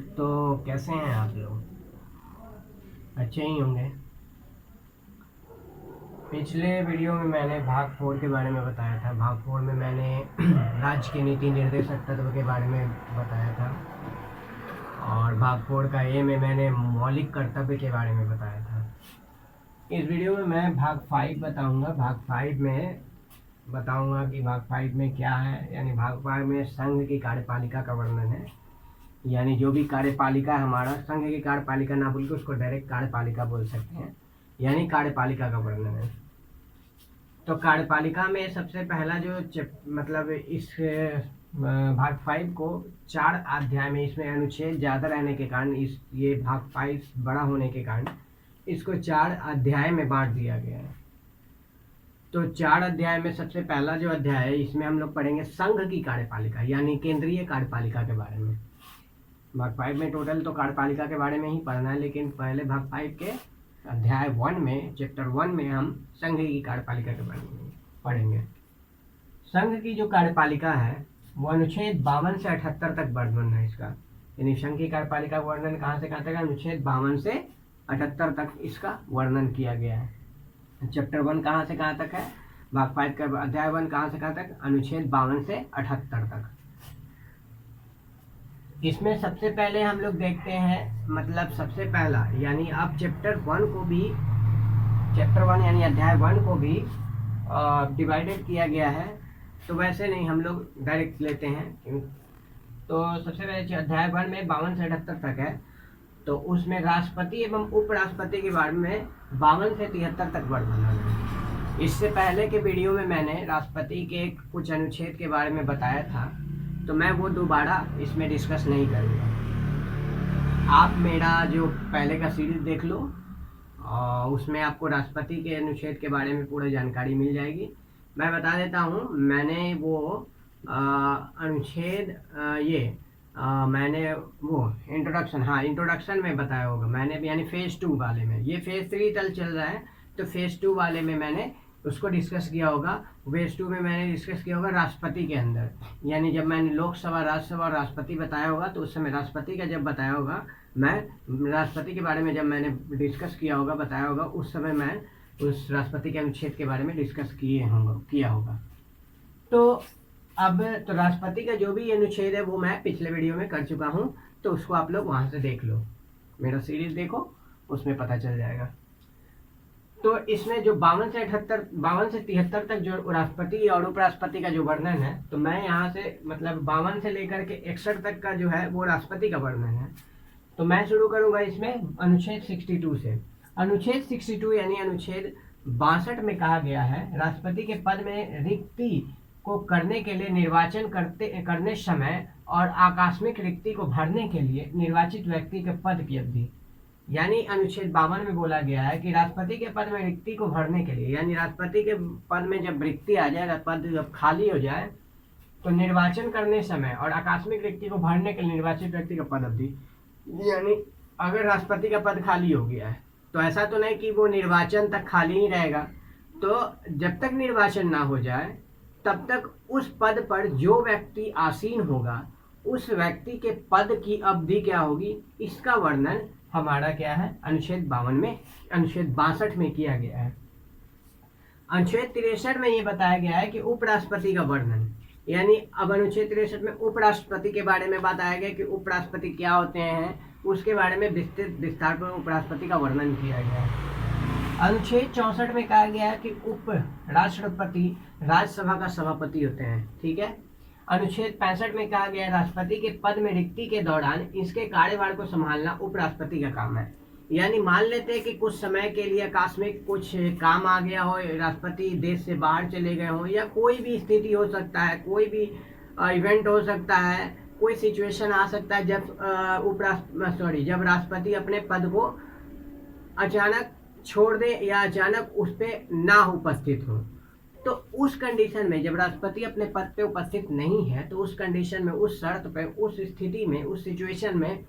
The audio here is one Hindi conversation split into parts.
तो कैसे हैं आप लोग? अच्छे ही होंगे। पिछले वीडियो में मैंने भाग 4 के बारे में बताया था। भाग 4 में मैंने राज्य के नीति निर्देशक तत्व के बारे में बताया था, और भाग 4 का ए में मैंने मौलिक कर्तव्य के बारे में बताया था। इस वीडियो में मैं भाग 5 बताऊंगा। भाग 5 में बताऊंगा कि भाग 5 में क्या है। यानी भाग 5 में संघ की कार्यपालिका का वर्णन है। यानी जो भी कार्यपालिका है हमारा, संघ की कार्यपालिका ना बोल के उसको डायरेक्ट कार्यपालिका बोल सकते हैं, यानी कार्यपालिका का वर्णन है। तो कार्यपालिका में सबसे पहला जो मतलब इस भाग 5 को 4 अध्याय में, इसमें अनुच्छेद ज़्यादा रहने के कारण, इस ये भाग 5 बड़ा होने के कारण इसको 4 अध्याय में बांट दिया गया है। तो 4 अध्याय में सबसे पहला जो अध्याय है, इसमें हम लोग पढ़ेंगे संघ की कार्यपालिका यानी केंद्रीय कार्यपालिका के बारे में। भाग 5 में टोटल तो कार्यपालिका के बारे में ही पढ़ना है, लेकिन पहले भाग 5 के अध्याय 1 में, चैप्टर 1 में हम संघ की कार्यपालिका के बारे में पढ़ेंगे। संघ की जो कार्यपालिका है वो अनुच्छेद 52 से 78 तक वर्णन है इसका। यानी संघ की कार्यपालिका का वर्णन कहाँ से कहाँ तक है? अनुच्छेद 52 से 78 तक इसका वर्णन किया गया है। चैप्टर 1 कहाँ से कहाँ तक है? भाग 5 का अध्याय 1 कहाँ से कहाँ तक? अनुच्छेद 52 से 78 तक। इसमें सबसे पहले हम लोग देखते हैं, मतलब सबसे पहला, यानी अब चैप्टर 1 को भी, चैप्टर 1 यानी अध्याय 1 को भी डिवाइडेड किया गया है। तो वैसे नहीं, हम लोग डायरेक्ट लेते हैं। तो सबसे पहले अध्याय 1 में 52 से 78 तक है। तो उसमें राष्ट्रपति एवं उपराष्ट्रपति के बारे में 52 से 73 तक वर्णन है। इससे पहले के वीडियो में मैंने राष्ट्रपति के कुछ अनुच्छेद के बारे में बताया था, तो मैं वो दोबारा इसमें डिस्कस नहीं करूँगा। आप मेरा जो पहले का सीरीज देख लो, और उसमें आपको राष्ट्रपति के अनुच्छेद के बारे में पूरी जानकारी मिल जाएगी। मैं बता देता हूँ, मैंने वो अनुच्छेद मैंने वो इंट्रोडक्शन, हाँ इंट्रोडक्शन में बताया होगा मैंने, यानी फेज़ 2 वाले में। ये फेज़ 3 चल रहा है, तो फेज़ 2 वाले में मैंने उसको डिस्कस किया होगा। फेज़ 2 में मैंने डिस्कस किया होगा राष्ट्रपति के अंदर। यानी जब मैंने लोकसभा, राज्यसभा और राष्ट्रपति बताया होगा, तो उस समय राष्ट्रपति का जब बताया होगा, मैं राष्ट्रपति के बारे में जब मैंने डिस्कस किया होगा, बताया होगा, उस समय मैं उस राष्ट्रपति के अनुच्छेद के बारे में डिस्कस किया होगा। तो अब तो राष्ट्रपति का जो भी अनुच्छेद है वो मैं पिछले वीडियो में कर चुका हूँ, तो उसको आप लोग वहाँ से देख लो, मेरा सीरीज देखो, उसमें पता चल जाएगा। तो इसमें जो 52 से 73 तक जो राष्ट्रपति और उपराष्ट्रपति का जो वर्णन है, तो मैं यहाँ से मतलब 52 से लेकर के 61 तक का जो है वो राष्ट्रपति का वर्णन है। तो मैं शुरू करूंगा इसमें अनुच्छेद 62 से। अनुच्छेद 62 यानी अनुच्छेद 62 में कहा गया है, राष्ट्रपति के पद में रिक्ति को करने के लिए निर्वाचन करने समय और आकस्मिक रिक्ति को भरने के लिए निर्वाचित व्यक्ति के पद की अवधि। यानी अनुच्छेद 52 में बोला गया है कि राष्ट्रपति के पद में रिक्ति को भरने के लिए, यानी राष्ट्रपति के पद में जब रिक्ति आ जाए, पद जब खाली हो जाए, तो निर्वाचन करने समय और आकस्मिक रिक्ति को भरने के लिए निर्वाचित व्यक्ति का पद अवधि। यानी अगर राष्ट्रपति का पद खाली हो गया है, तो ऐसा तो नहीं कि वो निर्वाचन तक खाली ही रहेगा। तो जब तक निर्वाचन ना हो जाए, तब तक उस पद पर जो व्यक्ति आसीन होगा, उस व्यक्ति के पद की अवधि क्या होगी, इसका वर्णन हमारा क्या है, अनुच्छेद 52 में, अनुच्छेद 62 में किया गया है। अनुच्छेद 63 में ये बताया गया है कि उपराष्ट्रपति का वर्णन, यानी अब अनुच्छेद 63 में उपराष्ट्रपति के बारे में बताया गया कि उपराष्ट्रपति क्या होते हैं, उसके बारे में विस्तार पर उपराष्ट्रपति का वर्णन किया गया है। अनुच्छेद 64 में कहा गया है कि उप राष्ट्रपति राज्यसभा का सभापति होते हैं, ठीक है। अनुच्छेद 65 में कहा गया है राष्ट्रपति के पद में रिक्ति के दौरान इसके कार्यभार को संभालना उपराष्ट्रपति का काम है। यानी मान लेते हैं कि कुछ समय के लिए आकस्मिक कुछ काम आ गया हो, राष्ट्रपति देश से बाहर चले गए हो, या कोई भी स्थिति हो सकता है, कोई भी इवेंट हो सकता है, कोई सिचुएशन आ सकता है जब जब राष्ट्रपति अपने पद को अचानक छोड़ दे या अचानक उस पर ना उपस्थित हो। तो उस कंडीशन में, जब राष्ट्रपति अपने पद पे उपस्थित नहीं है, तो उस कंडीशन में, उस शर्त पे, उस स्थिति में, उस सिचुएशन में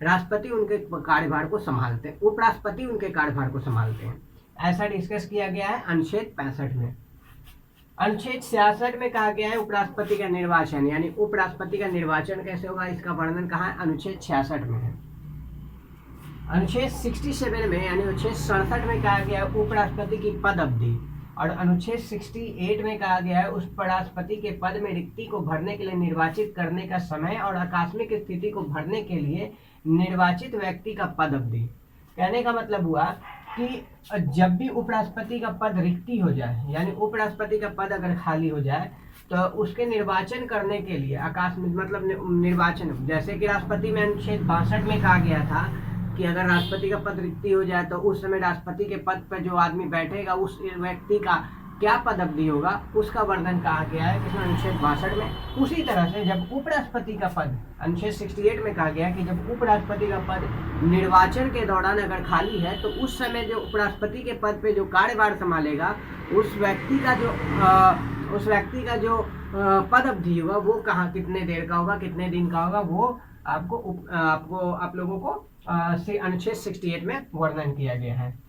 राष्ट्रपति उनके कार्यभार को संभालते हैं, उपराष्ट्रपति उनके कार्यभार को संभालते हैं। ऐसा डिस्कस किया गया है अनुच्छेद 65 में। अनुच्छेद 66 में कहा गया है उपराष्ट्रपति का निर्वाचन, यानी उपराष्ट्रपति का निर्वाचन कैसे होगा, इसका वर्णन कहाँ है, अनुच्छेद 66 में है। अनुच्छेद 67 में यानी अनुच्छेद 67 में कहा गया है उपराष्ट्रपति की पद अवधि, और अनुच्छेद 68 में कहा गया है उस उपराष्ट्रपति के पद में रिक्ति को भरने के लिए निर्वाचित करने का समय और आकस्मिक स्थिति को भरने के लिए निर्वाचित व्यक्ति का पद अवधि। कहने का मतलब हुआ कि जब भी उपराष्ट्रपति का पद रिक्ति हो जाए, यानी उपराष्ट्रपति का पद अगर खाली हो जाए, तो उसके निर्वाचन करने के लिए आकस्मिक मतलब निर्वाचन, जैसे कि राष्ट्रपति में अनुच्छेद 62 में कहा गया था कि अगर राष्ट्रपति का पद रिक्ति हो जाए तो उस समय राष्ट्रपति के पद पर जो आदमी बैठेगा उस व्यक्ति का क्या पद अवधि होगा, उसका वर्णन कहा गया है किसमें, अनुच्छेद 62 में। उसी तरह से जब उपराष्ट्रपति का पद, अनुच्छेद 68 में कहा गया कि जब उपराष्ट्रपति का पद निर्वाचन के दौरान अगर खाली है तो उस समय जो उपराष्ट्रपति के पद पे जो कार्यभार संभालेगा उस व्यक्ति का जो पद अवधि होगा वो कहाँ कितने देर का होगा, कितने दिन का होगा, वो आप लोगों को से अनुच्छेद 68 में वर्णन किया गया है।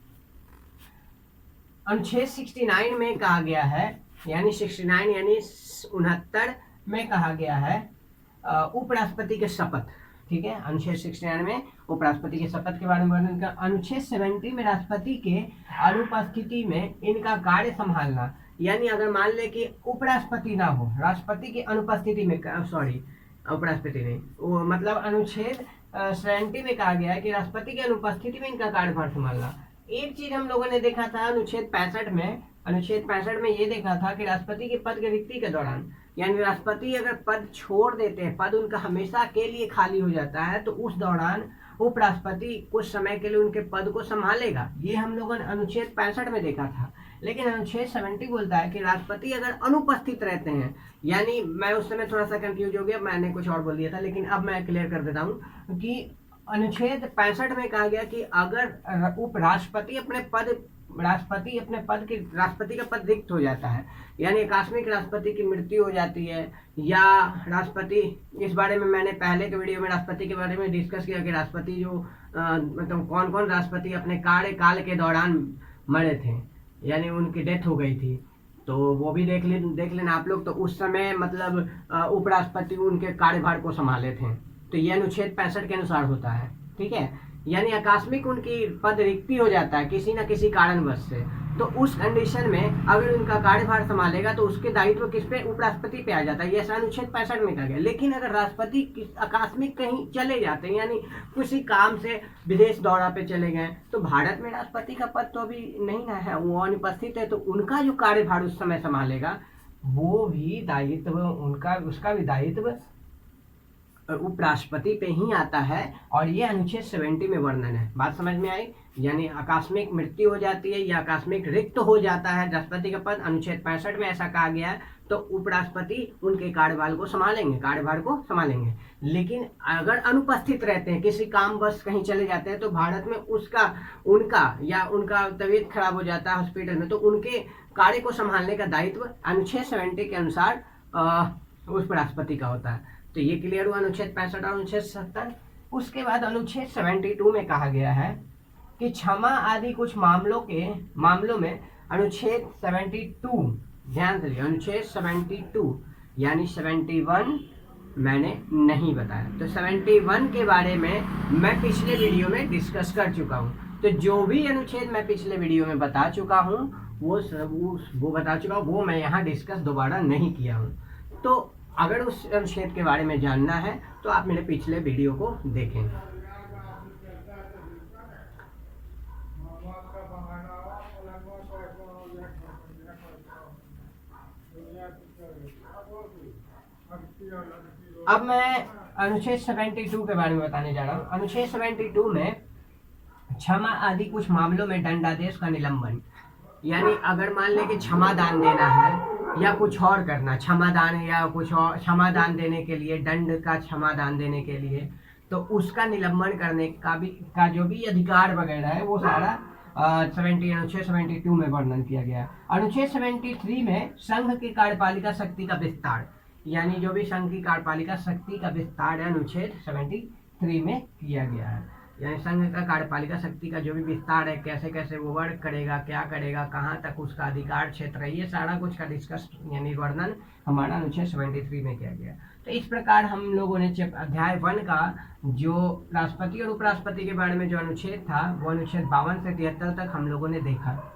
अनुच्छेद 69 में कहा गया है, यानी 69 यानी 69 में कहा गया है उपराष्ट्रपति के शपथ, ठीक है। अनुच्छेद 69 में उपराष्ट्रपति के शपथ के बारे में वर्णन कर। अनुच्छेद 70 में राष्ट्रपति के अनुपस्थिति में इनका कार्य संभालना, यानी अगर मान ले कि उपराष्ट्रपति ना हो, राष्ट्रपति की अनुपस्थिति में, सॉरी उपराष्ट्रपति नहीं, वो मतलब अनुच्छेद 70 में कहा गया है कि राष्ट्रपति की अनुपस्थिति में इनका कार्यभार संभालना। एक चीज हम लोगों ने देखा था अनुच्छेद 65 में ये देखा था कि राष्ट्रपति के पद की रिक्ति के दौरान, यानी राष्ट्रपति अगर पद छोड़ देते हैं, पद उनका हमेशा के लिए खाली हो जाता है, तो उस दौरान उपराष्ट्रपति कुछ समय के लिए उनके पद को संभालेगा। ये हम लोगों ने अनुच्छेद 65 में देखा था। लेकिन अनुच्छेद 70 बोलता है कि राष्ट्रपति अगर अनुपस्थित रहते हैं, यानी मैं उस समय थोड़ा सा कंफ्यूज हो गया, मैंने कुछ और बोल दिया था, लेकिन अब मैं क्लियर कर देता हूँ कि अनुच्छेद 65 में कहा गया कि अगर उपराष्ट्रपति राष्ट्रपति का पद रिक्त हो जाता है, यानी आकस्मिक राष्ट्रपति की मृत्यु हो जाती है, या राष्ट्रपति, इस बारे में मैंने पहले के वीडियो में राष्ट्रपति के बारे में डिस्कस किया कि राष्ट्रपति जो मतलब कौन कौन राष्ट्रपति अपने कार्यकाल के दौरान मरे थे, यानी उनकी डेथ हो गई थी, तो वो भी देख लेना आप लोग। तो उस समय मतलब उपराष्ट्रपति उनके कार्यभार को संभाले थे, तो ये अनुच्छेद 65 के अनुसार होता है, ठीक है। यानी आकस्मिक उनकी पद रिक्ति हो जाता है किसी न किसी कारणवश से, तो उस कंडीशन में अगर उनका कार्यभार संभालेगा तो उसके दायित्व किस पे, उपराष्ट्रपति पे आ जाता है। ये ऐसा अनुच्छेद 65 में कहा गया। लेकिन अगर राष्ट्रपति आकस्मिक कहीं चले जाते हैं, यानी किसी काम से विदेश दौरा पे चले गए, तो भारत में राष्ट्रपति का पद तो अभी नहीं ना है, वो अनुपस्थित है, तो उनका जो कार्यभार उस समय संभालेगा वो भी दायित्व उसका भी दायित्व उपराष्ट्रपति पे ही आता है, और ये अनुच्छेद 70 में वर्णन है। बात समझ में आई? यानी आकस्मिक मृत्यु हो जाती है या आकस्मिक रिक्त हो जाता है राष्ट्रपति का पद, अनुच्छेद 65 में ऐसा कहा गया है, तो उपराष्ट्रपति उनके कार्यभार को संभालेंगे। लेकिन अगर अनुपस्थित रहते हैं, किसी काम बस कहीं चले जाते हैं, तो भारत में उनका तबीयत खराब हो जाता है हॉस्पिटल में, तो उनके कार्य को संभालने का दायित्व अनुच्छेद 70 के अनुसार उपराष्ट्रपति का होता है। तो ये क्लियर हुआ अनुच्छेद 65 और अनुच्छेद 70। उसके बाद अनुच्छेद 72 में कहा गया है कि क्षमा आदि कुछ मामलों में अनुच्छेद 72, ध्यान से, अनुच्छेद 72 यानी 71 मैंने नहीं बताया, तो 71 के बारे में मैं पिछले वीडियो में डिस्कस कर चुका हूँ। तो जो भी अनुच्छेद मैं पिछले वीडियो में बता चुका हूँ वो मैं यहाँ डिस्कस दोबारा नहीं किया हूँ। तो अगर उस अनुच्छेद के बारे में जानना है तो आप मेरे पिछले वीडियो को देखें। अब मैं अनुच्छेद 72 के बारे में बताने जा रहा हूँ। अनुच्छेद 72 में क्षमा आदि कुछ मामलों में दंडादेश का निलंबन, यानी अगर मान ले कि क्षमा दान देना है या कुछ और करना, क्षमादान या कुछ और, क्षमादान देने के लिए, दंड का क्षमादान देने के लिए, तो उसका निलंबन करने का जो भी अधिकार वगैरह है वो सारा अनुच्छेद 72 में वर्णन किया गया है। अनुच्छेद 73 में संघ की कार्यपालिका शक्ति का विस्तार, यानी जो भी संघ की कार्यपालिका शक्ति का विस्तार है अनुच्छेद 73 में किया गया है। यानी संघ का कार्यपालिका शक्ति का जो भी विस्तार है, कैसे कैसे वो वर्क करेगा, क्या करेगा, कहाँ तक उसका अधिकार क्षेत्र है, ये सारा कुछ का डिस्कस यानी वर्णन हमारा अनुच्छेद 73 में किया गया। तो इस प्रकार हम लोगों ने अध्याय 1 का जो राष्ट्रपति और उपराष्ट्रपति के बारे में जो अनुच्छेद था वो अनुच्छेद 52 से 73 तक हम लोगों ने देखा।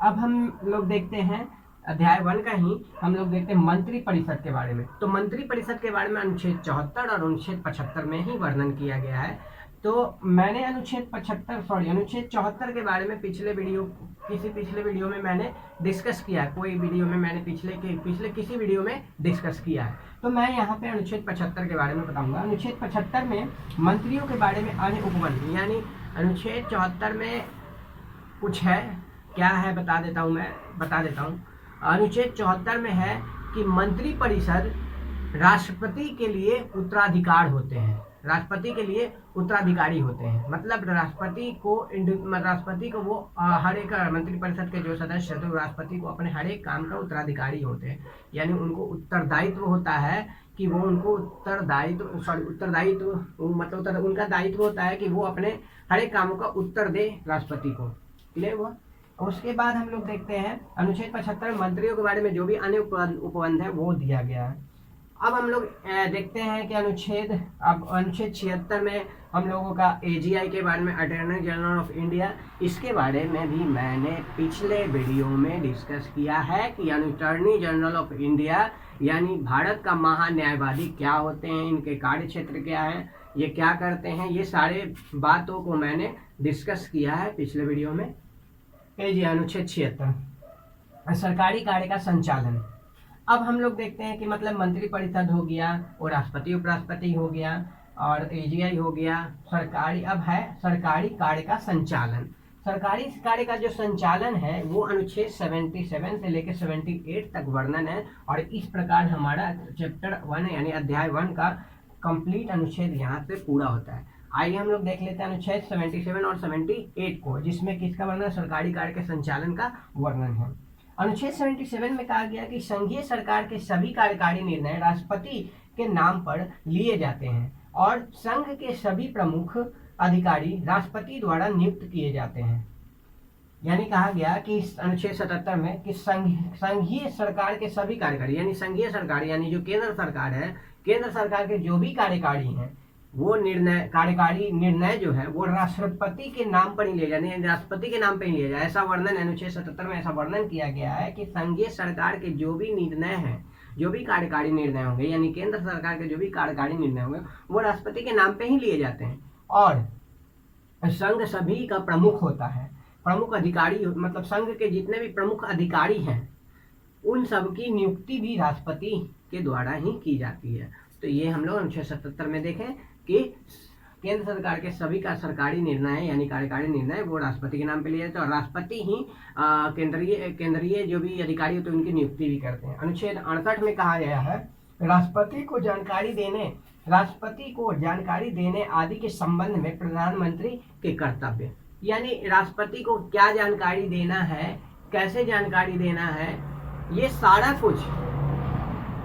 अब हम लोग देखते हैं अध्याय 1 का ही हम लोग देखते हैं मंत्री परिषद के बारे में। तो मंत्री परिषद के बारे में अनुच्छेद 74 और अनुच्छेद 75 में ही वर्णन किया गया है। तो मैंने अनुच्छेद 74 के बारे में पिछले वीडियो में मैंने डिस्कस किया, कोई वीडियो में मैंने पिछले किसी वीडियो में डिस्कस किया है। तो मैं यहाँ पे अनुच्छेद 75 के बारे में बताऊंगा। अनुच्छेद 75 में मंत्रियों के बारे में अन्य उपबंध, यानी अनुच्छेद 74 में कुछ है, क्या है बता देता हूँ। अनुच्छेद 74 में है कि मंत्री परिषद राष्ट्रपति के लिए उत्तराधिकार होते हैं, राष्ट्रपति के लिए उत्तराधिकारी होते हैं। मतलब राष्ट्रपति को वो हर एक मंत्री परिषद के जो सदस्य होते हैं राष्ट्रपति को अपने हर एक काम का उत्तराधिकारी होते हैं, यानी उनको उत्तरदायित्व होता है कि वो उनको उनका दायित्व होता है कि वो अपने हर एक कामों का उत्तर दे राष्ट्रपति को। क्लियर हुआ? उसके बाद हम लोग देखते हैं अनुच्छेद 75 मंत्रियों के बारे में जो भी अन्य उपबंध है वो दिया गया है। अब हम लोग देखते हैं कि अनुच्छेद 76 में हम लोगों का AGI के बारे में, अटॉर्नी जनरल ऑफ इंडिया, इसके बारे में भी मैंने पिछले वीडियो में डिस्कस किया है कि अटॉर्नी जनरल ऑफ इंडिया यानी भारत का महान्यायवादी क्या होते हैं, इनके कार्य क्षेत्र क्या है, ये क्या करते हैं, ये सारे बातों को मैंने डिस्कस किया है पिछले वीडियो में। AGI अनुच्छेद 76 सरकारी कार्य का संचालन। अब हम लोग देखते हैं कि मतलब मंत्री परिषद हो गया और राष्ट्रपति उपराष्ट्रपति हो गया और AGI हो गया, सरकारी। अब है सरकारी कार्य का संचालन। सरकारी कार्य का जो संचालन है वो अनुच्छेद 77 से लेकर 78 तक वर्णन है। और इस प्रकार हमारा चैप्टर 1 यानी अध्याय 1 का कंप्लीट अनुच्छेद यहाँ पे पूरा होता है। आइए हम लोग देख लेते हैं अनुच्छेद 77 और 78 को, जिसमें किसका वर्णन, सरकारी कार्य के संचालन का वर्णन है। अनुच्छेद 77 में कहा गया कि संघीय सरकार के सभी कार्यकारी निर्णय राष्ट्रपति के नाम पर लिए जाते हैं और संघ के सभी प्रमुख अधिकारी राष्ट्रपति द्वारा नियुक्त किए जाते हैं। यानी कहा गया कि अनुच्छेद 77 में कि संघीय सरकार के सभी कार्यकारी, यानी संघीय सरकार यानी जो केंद्र सरकार है, केंद्र सरकार के जो भी कार्यकारी हैं वो कार्यकारी निर्णय जो है वो राष्ट्रपति के नाम पर ही लिए जाए, राष्ट्रपति के नाम पर ही लिया जाए। ऐसा वर्णन अनुच्छेद 77 में ऐसा वर्णन किया गया है कि संघीय सरकार के जो भी निर्णय हैं, जो भी कार्यकारी निर्णय होंगे, यानी केंद्र सरकार के जो भी कार्यकारी निर्णय होंगे वो राष्ट्रपति के नाम पे ही लिए जाते हैं। और संघ सभी का प्रमुख होता है, प्रमुख अधिकारी, मतलब संघ के जितने भी प्रमुख अधिकारी हैं उन सब की नियुक्ति भी राष्ट्रपति के द्वारा ही की जाती है। तो ये हम लोग अनुच्छेद 77 में देखें कि केंद्र सरकार के सभी का सरकारी निर्णय यानी कार्यकारी निर्णय वो राष्ट्रपति के नाम पे लिए जाते हैं और राष्ट्रपति ही केंद्रीय जो भी अधिकारी होते हैं उनकी नियुक्ति भी करते हैं। अनुच्छेद 68 में कहा गया है राष्ट्रपति को जानकारी देने आदि के संबंध में प्रधानमंत्री के कर्तव्य, यानी राष्ट्रपति को क्या जानकारी देना है, कैसे जानकारी देना है, ये सारा कुछ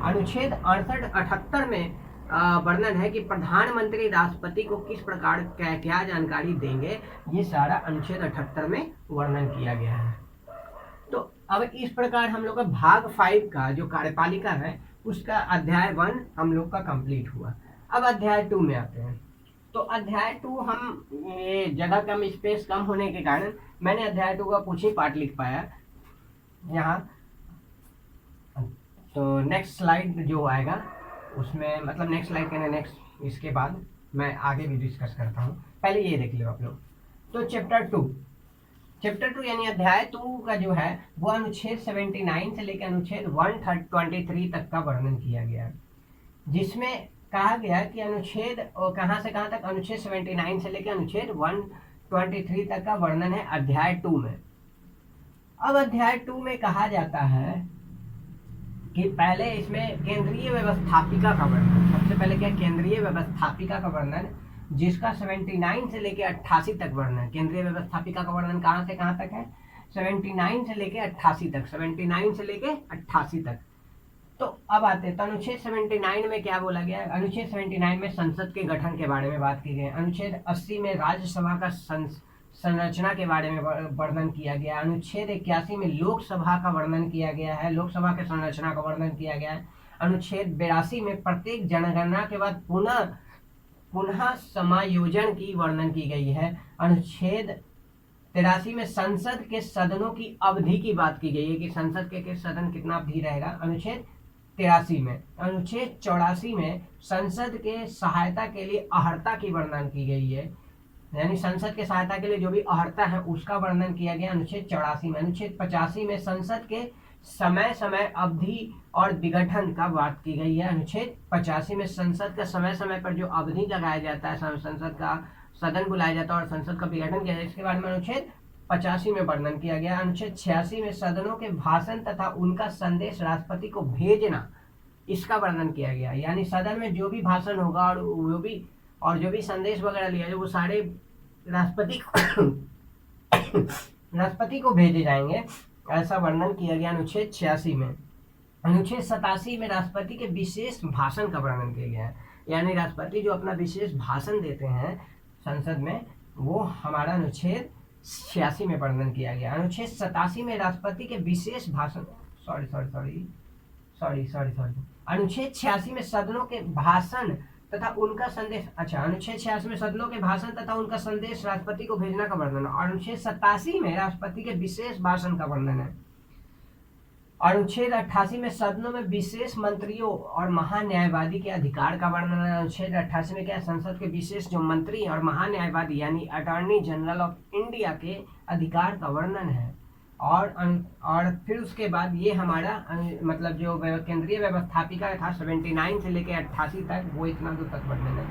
अनुच्छेद 68 में वर्णन है कि प्रधानमंत्री राष्ट्रपति को किस प्रकार क्या जानकारी देंगे, ये सारा अनुच्छेद 78 में वर्णन किया गया है। तो अब इस प्रकार हम लोग का भाग 5 का जो कार्यपालिका है उसका अध्याय 1 हम लोग का कंप्लीट हुआ। अब अध्याय 2 में आते हैं। तो अध्याय 2 हम जगह कम, स्पेस कम होने के कारण मैंने अध्याय 2 का कुछ ही पार्ट लिख पाया यहाँ। तो नेक्स्ट स्लाइड जो आएगा उसमें, मतलब नेक्स्ट स्लाइड के नेक्स्ट इसके बाद मैं आगे भी डिस्कस करता हूँ, पहले ये देख लो आप लोग। तो चैप्टर 2 यानी अध्याय 2 का जो है वो अनुच्छेद 79 से लेकर अनुच्छेद 123 तक का वर्णन किया गया है, जिसमें कहा गया कि अनुच्छेद कहाँ से कहाँ तक, अनुच्छेद 79 से लेकर अनुच्छेद 123 तक का वर्णन है अध्याय 2 में। अब अध्याय 2 में कहा जाता है कि पहले इसमें केंद्रीय व्यवस्थापिका का वर्णन, सबसे पहले क्या, केंद्रीय व्यवस्थापिका का वर्णन, जिसका 79 से लेके 88 तक वर्णन। केंद्रीय व्यवस्थापिका का वर्णन कहाँ से कहाँ तक है, 79 से लेके 88 तक, 79 से लेके 88 तक। तो अब आते हैं, तो अनुच्छेद 79 में क्या बोला गया है? अनुच्छेद 79 में संसद के गठन के बारे में बात की गई। अनुच्छेद 80 में राज्यसभा का संरचना के बारे में वर्णन किया गया। अनुच्छेद 81 में लोकसभा का वर्णन किया गया है, लोकसभा के संरचना का वर्णन किया गया है। अनुच्छेद 82 में प्रत्येक जनगणना के बाद पुनः समायोजन की वर्णन की गई है। अनुच्छेद 83 में संसद के सदनों की अवधि की बात की गई है कि संसद के सदन कितना अवधि रहेगा, अनुच्छेद 83 में। अनुच्छेद 84 में संसद के सहायता के लिए अहर्ता की वर्णन की गई है, यानी संसद के सहायता के लिए जो भी अहर्ता है उसका वर्णन किया गया अनुच्छेद 84 में। अनुच्छेद 85 में संसद के समय समय अवधि और विघटन का बात की गई है। अनुच्छेद 85 में संसद का समय समय पर जो अवधि लगाया जाता है, संसद का सदन बुलाया जाता है और संसद का विघटन किया जाता है, इसके बारे में अनुच्छेद 85 में वर्णन किया गया। अनुच्छेद 86 में सदनों के भाषण तथा उनका संदेश राष्ट्रपति को भेजना, इसका वर्णन किया गया, यानी सदन में जो भी भाषण होगा और जो भी संदेश वगैरह लिया जाए वो सारे राष्ट्रपति को भेजे जाएंगे, ऐसा वर्णन किया गया अनुच्छेद 86 में। अनुच्छेद 87 में राष्ट्रपति के विशेष भाषण का वर्णन किया गया है, यानी राष्ट्रपति जो अपना विशेष भाषण देते हैं संसद में, वो हमारा अनुच्छेद 86 में वर्णन किया गया। अनुच्छेद 87 में राष्ट्रपति के विशेष भाषण अनुच्छेद 86 में सदनों के भाषण तथा उनका संदेश, अनुच्छेद 86 में सदनों के भाषण तथा उनका संदेश राष्ट्रपति को भेजना का वर्णन है। अनुच्छेद 87 में राष्ट्रपति के विशेष भाषण का वर्णन है। अनुच्छेद 88 में सदनों में विशेष मंत्रियों और महान्यायवादी के अधिकार का वर्णन है। अनुच्छेद 88 में क्या, संसद के विशेष जो मंत्री और महान्यायवादी यानी अटॉर्नी जनरल ऑफ इंडिया के अधिकार का वर्णन है। और फिर उसके बाद ये हमारा मतलब जो केंद्रीय व्यवस्थापिका था 79 से लेकर 88 तक, वो इतना दूर तक वर्णन है।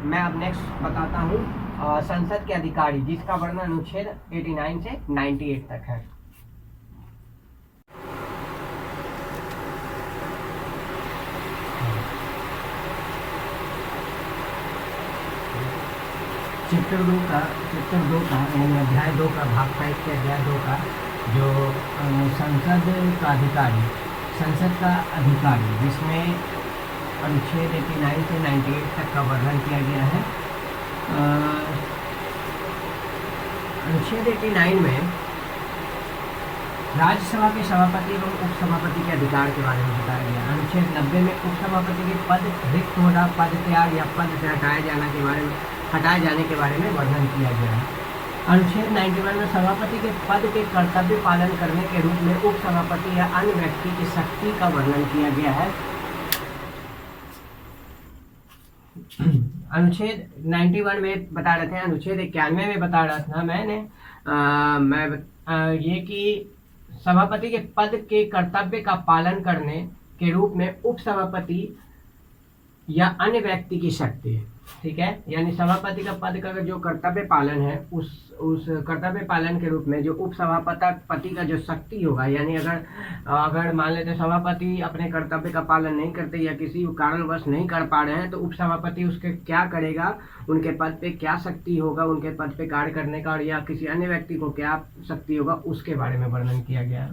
मैं अब नेक्स्ट बताता हूँ संसद के अधिकारी, जिसका वर्णन अनुच्छेद 89 से 98 तक है। चैप्टर 2 का यानी अध्याय 2 का भाग 5 के अध्याय 2 का जो संसद का अधिकारी, जिसमें अनुच्छेद 89 से 98 तक का वर्णन किया गया है। अनुच्छेद 89 में राज्यसभा के सभापति एवं उपसभापति के अधिकार के बारे में बताया गया। अनुच्छेद 90 में उपसभापति के पद रिक्त होना, पद त्याग या पद से हटाए जाने के बारे में वर्णन किया गया है। अनुच्छेद 91 में सभापति के पद के कर्तव्य पालन करने के रूप में उपसभापति या अन्य व्यक्ति की शक्ति का वर्णन किया गया है। अनुच्छेद 91 में बता रहे थे, अनुच्छेद 91 में बता रहा था ये कि सभापति के पद के कर्तव्य का पालन करने के रूप में उपसभापति या अन्य व्यक्ति की शक्ति है। ठीक है, यानी सभापति का पद का जो कर्तव्य पालन है, उस कर्तव्य पालन के रूप में जो उपसभापति का जो शक्ति होगा, यानी अगर मान लेते सभापति अपने कर्तव्य का पालन नहीं करते या किसी कारणवश नहीं कर पा रहे हैं, तो उपसभापति उसके क्या करेगा, उनके पद पे क्या शक्ति होगा, उनके पद पे कार्य करने का, और या किसी अन्य व्यक्ति को क्या शक्ति होगा, उसके बारे में वर्णन किया गया है।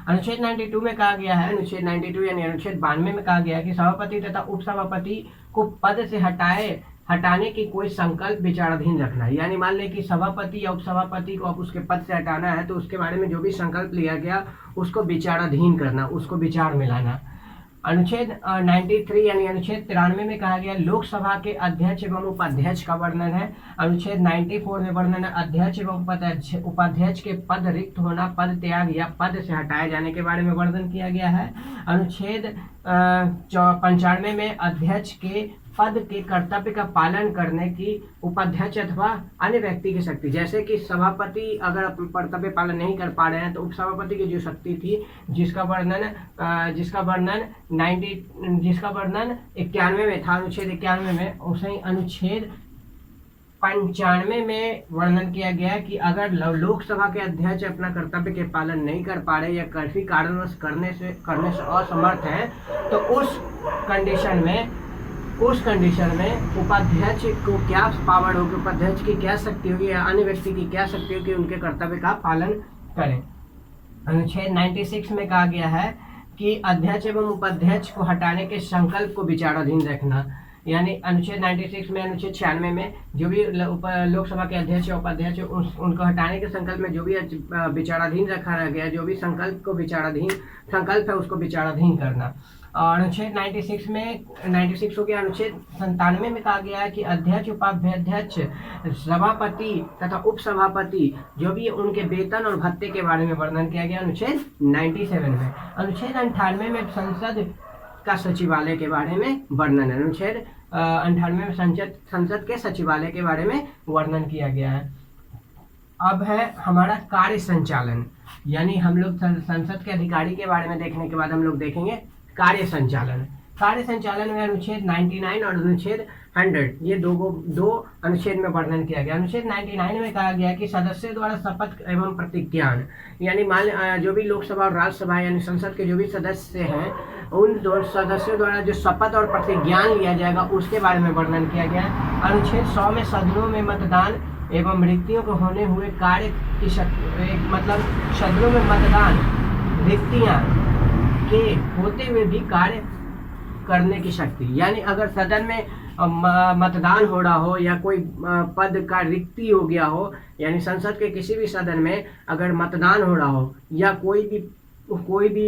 अनुच्छेद 92 में कहा गया है, अनुच्छेद 92 यानी अनुच्छेद 92 में कहा गया है कि सभापति तथा उपसभापति को पद से हटाने की कोई संकल्प विचाराधीन रखना है। यानी मान लें कि सभापति या उपसभापति को अब उसके पद से हटाना है, तो उसके बारे में जो भी संकल्प लिया गया उसको विचाराधीन करना, उसको विचार में लाना। अनुच्छेद 93 यानी अनुच्छेद 93 में कहा गया लोकसभा के अध्यक्ष एवं उपाध्यक्ष का वर्णन है। अनुच्छेद 94 में वर्णन है अध्यक्ष एवं उपाध्यक्ष के पद रिक्त होना, पद त्याग या पद से हटाए जाने के बारे में वर्णन किया गया है। अनुच्छेद 95 में अध्यक्ष के पद के कर्तव्य का पालन करने की उपाध्यक्ष अथवा अन्य व्यक्ति की शक्ति, जैसे कि सभापति अगर कर्तव्य पालन नहीं कर पा रहे हैं तो उपसभापति की जो शक्ति थी, जिसका वर्णन 91 में था, अनुच्छेद 91 में, उसे अनुच्छेद 95 में वर्णन किया गया कि अगर लोकसभा के अध्यक्ष अपना कर्तव्य के पालन नहीं कर पा रहे या किसी कारणवश करने से असमर्थ हैं, तो उस कंडीशन में उपाध्यक्ष को क्या पावर होगी, उपाध्यक्ष की क्या शक्ति होगी या अन्य व्यक्ति की क्या शक्ति होगी, उनके कर्तव्य का पालन करें। अनुच्छेद 96 में कहा गया है कि अध्यक्ष एवं उपाध्यक्ष को हटाने के संकल्प को विचाराधीन रखना। यानी अनुच्छेद 96 में, अनुच्छेद 96 में जो भी लोकसभा के अध्यक्ष या उपाध्यक्ष उनको हटाने के संकल्प में जो भी विचाराधीन रखा गया, जो भी संकल्प है उसको विचाराधीन करना। और अनुच्छेद 96 में 96 हो गया। अनुच्छेद 97 में कहा गया है कि अध्यक्ष, उपाध्यक्ष, सभापति तथा उपसभापति जो भी उनके वेतन और भत्ते के बारे में वर्णन किया गया अनुच्छेद 97 में। अनुच्छेद 98 में संसद का सचिवालय के बारे में वर्णन है। अनुच्छेद 98 में संसद के सचिवालय के बारे में वर्णन किया गया है। अब है हमारा कार्य संचालन, यानी हम लोग संसद के अधिकारी के बारे में देखने के बाद हम लोग देखेंगे कार्य संचालन। कार्य संचालन में अनुच्छेद 99 और अनुच्छेद 100 ये दो अनुच्छेद में वर्णन किया गया। अनुच्छेद 99 में कहा गया कि सदस्यों द्वारा शपथ एवं प्रतिज्ञान, यानी जो भी लोकसभा और राज्यसभा यानी संसद के जो भी सदस्य हैं उन दो सदस्यों द्वारा जो शपथ और प्रतिज्ञान लिया जाएगा उसके बारे में वर्णन किया गया है। अनुच्छेद 100 में सदनों में मतदान एवं रिक्तियों को होने हुए कार्य की मतलब सदनों में मतदान रिक्तियां के होते हुए भी कार्य करने की शक्ति, यानी अगर सदन में मतदान हो रहा हो या कोई पद का रिक्ति हो गया हो, यानी संसद के किसी भी सदन में अगर मतदान हो रहा हो या कोई भी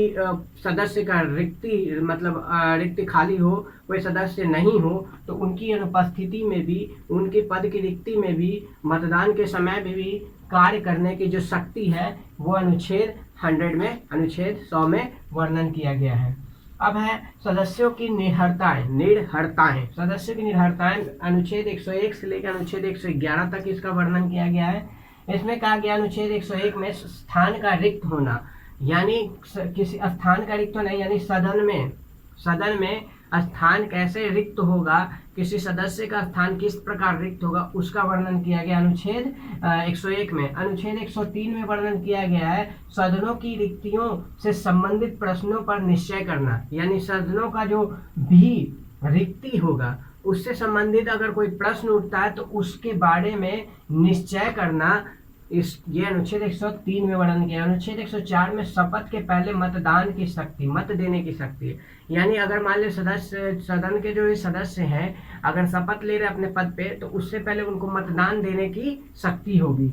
सदस्य का रिक्ति खाली हो, कोई सदस्य नहीं हो, तो उनकी अनुपस्थिति में भी, उनके पद की रिक्ति में भी, मतदान के समय में भी कार्य करने की जो शक्ति है वो अनुच्छेद 100 में, अनुच्छेद 100 में वर्णन किया गया है। अब है सदस्यों की निर्हरताएं। सदस्यों की निर्हरताएं अनुच्छेद 101 से लेकर अनुच्छेद 111 तक इसका वर्णन किया गया है। इसमें कहा गया अनुच्छेद 101 में स्थान का रिक्त होना, यानी किसी स्थान का रिक्त होना, यानी सदन में स्थान कैसे रिक्त होगा, किसी सदस्य का स्थान किस प्रकार रिक्त होगा, उसका वर्णन किया गया अनुच्छेद 101 में। अनुच्छेद 103 में वर्णन किया गया है सदनों की रिक्तियों से संबंधित प्रश्नों पर निश्चय करना, यानी सदनों का जो भी रिक्ति होगा उससे संबंधित अगर कोई प्रश्न उठता है तो उसके बारे में निश्चय करना, ये अनुच्छेद 103 में वर्णन किया। अनुच्छेद 104 में शपथ के पहले मतदान की शक्ति, मत देने की शक्ति, यानी अगर मान लो सदन के जो सदस्य हैं अगर शपथ ले रहे अपने पद पे तो उससे पहले उनको मतदान देने की शक्ति होगी।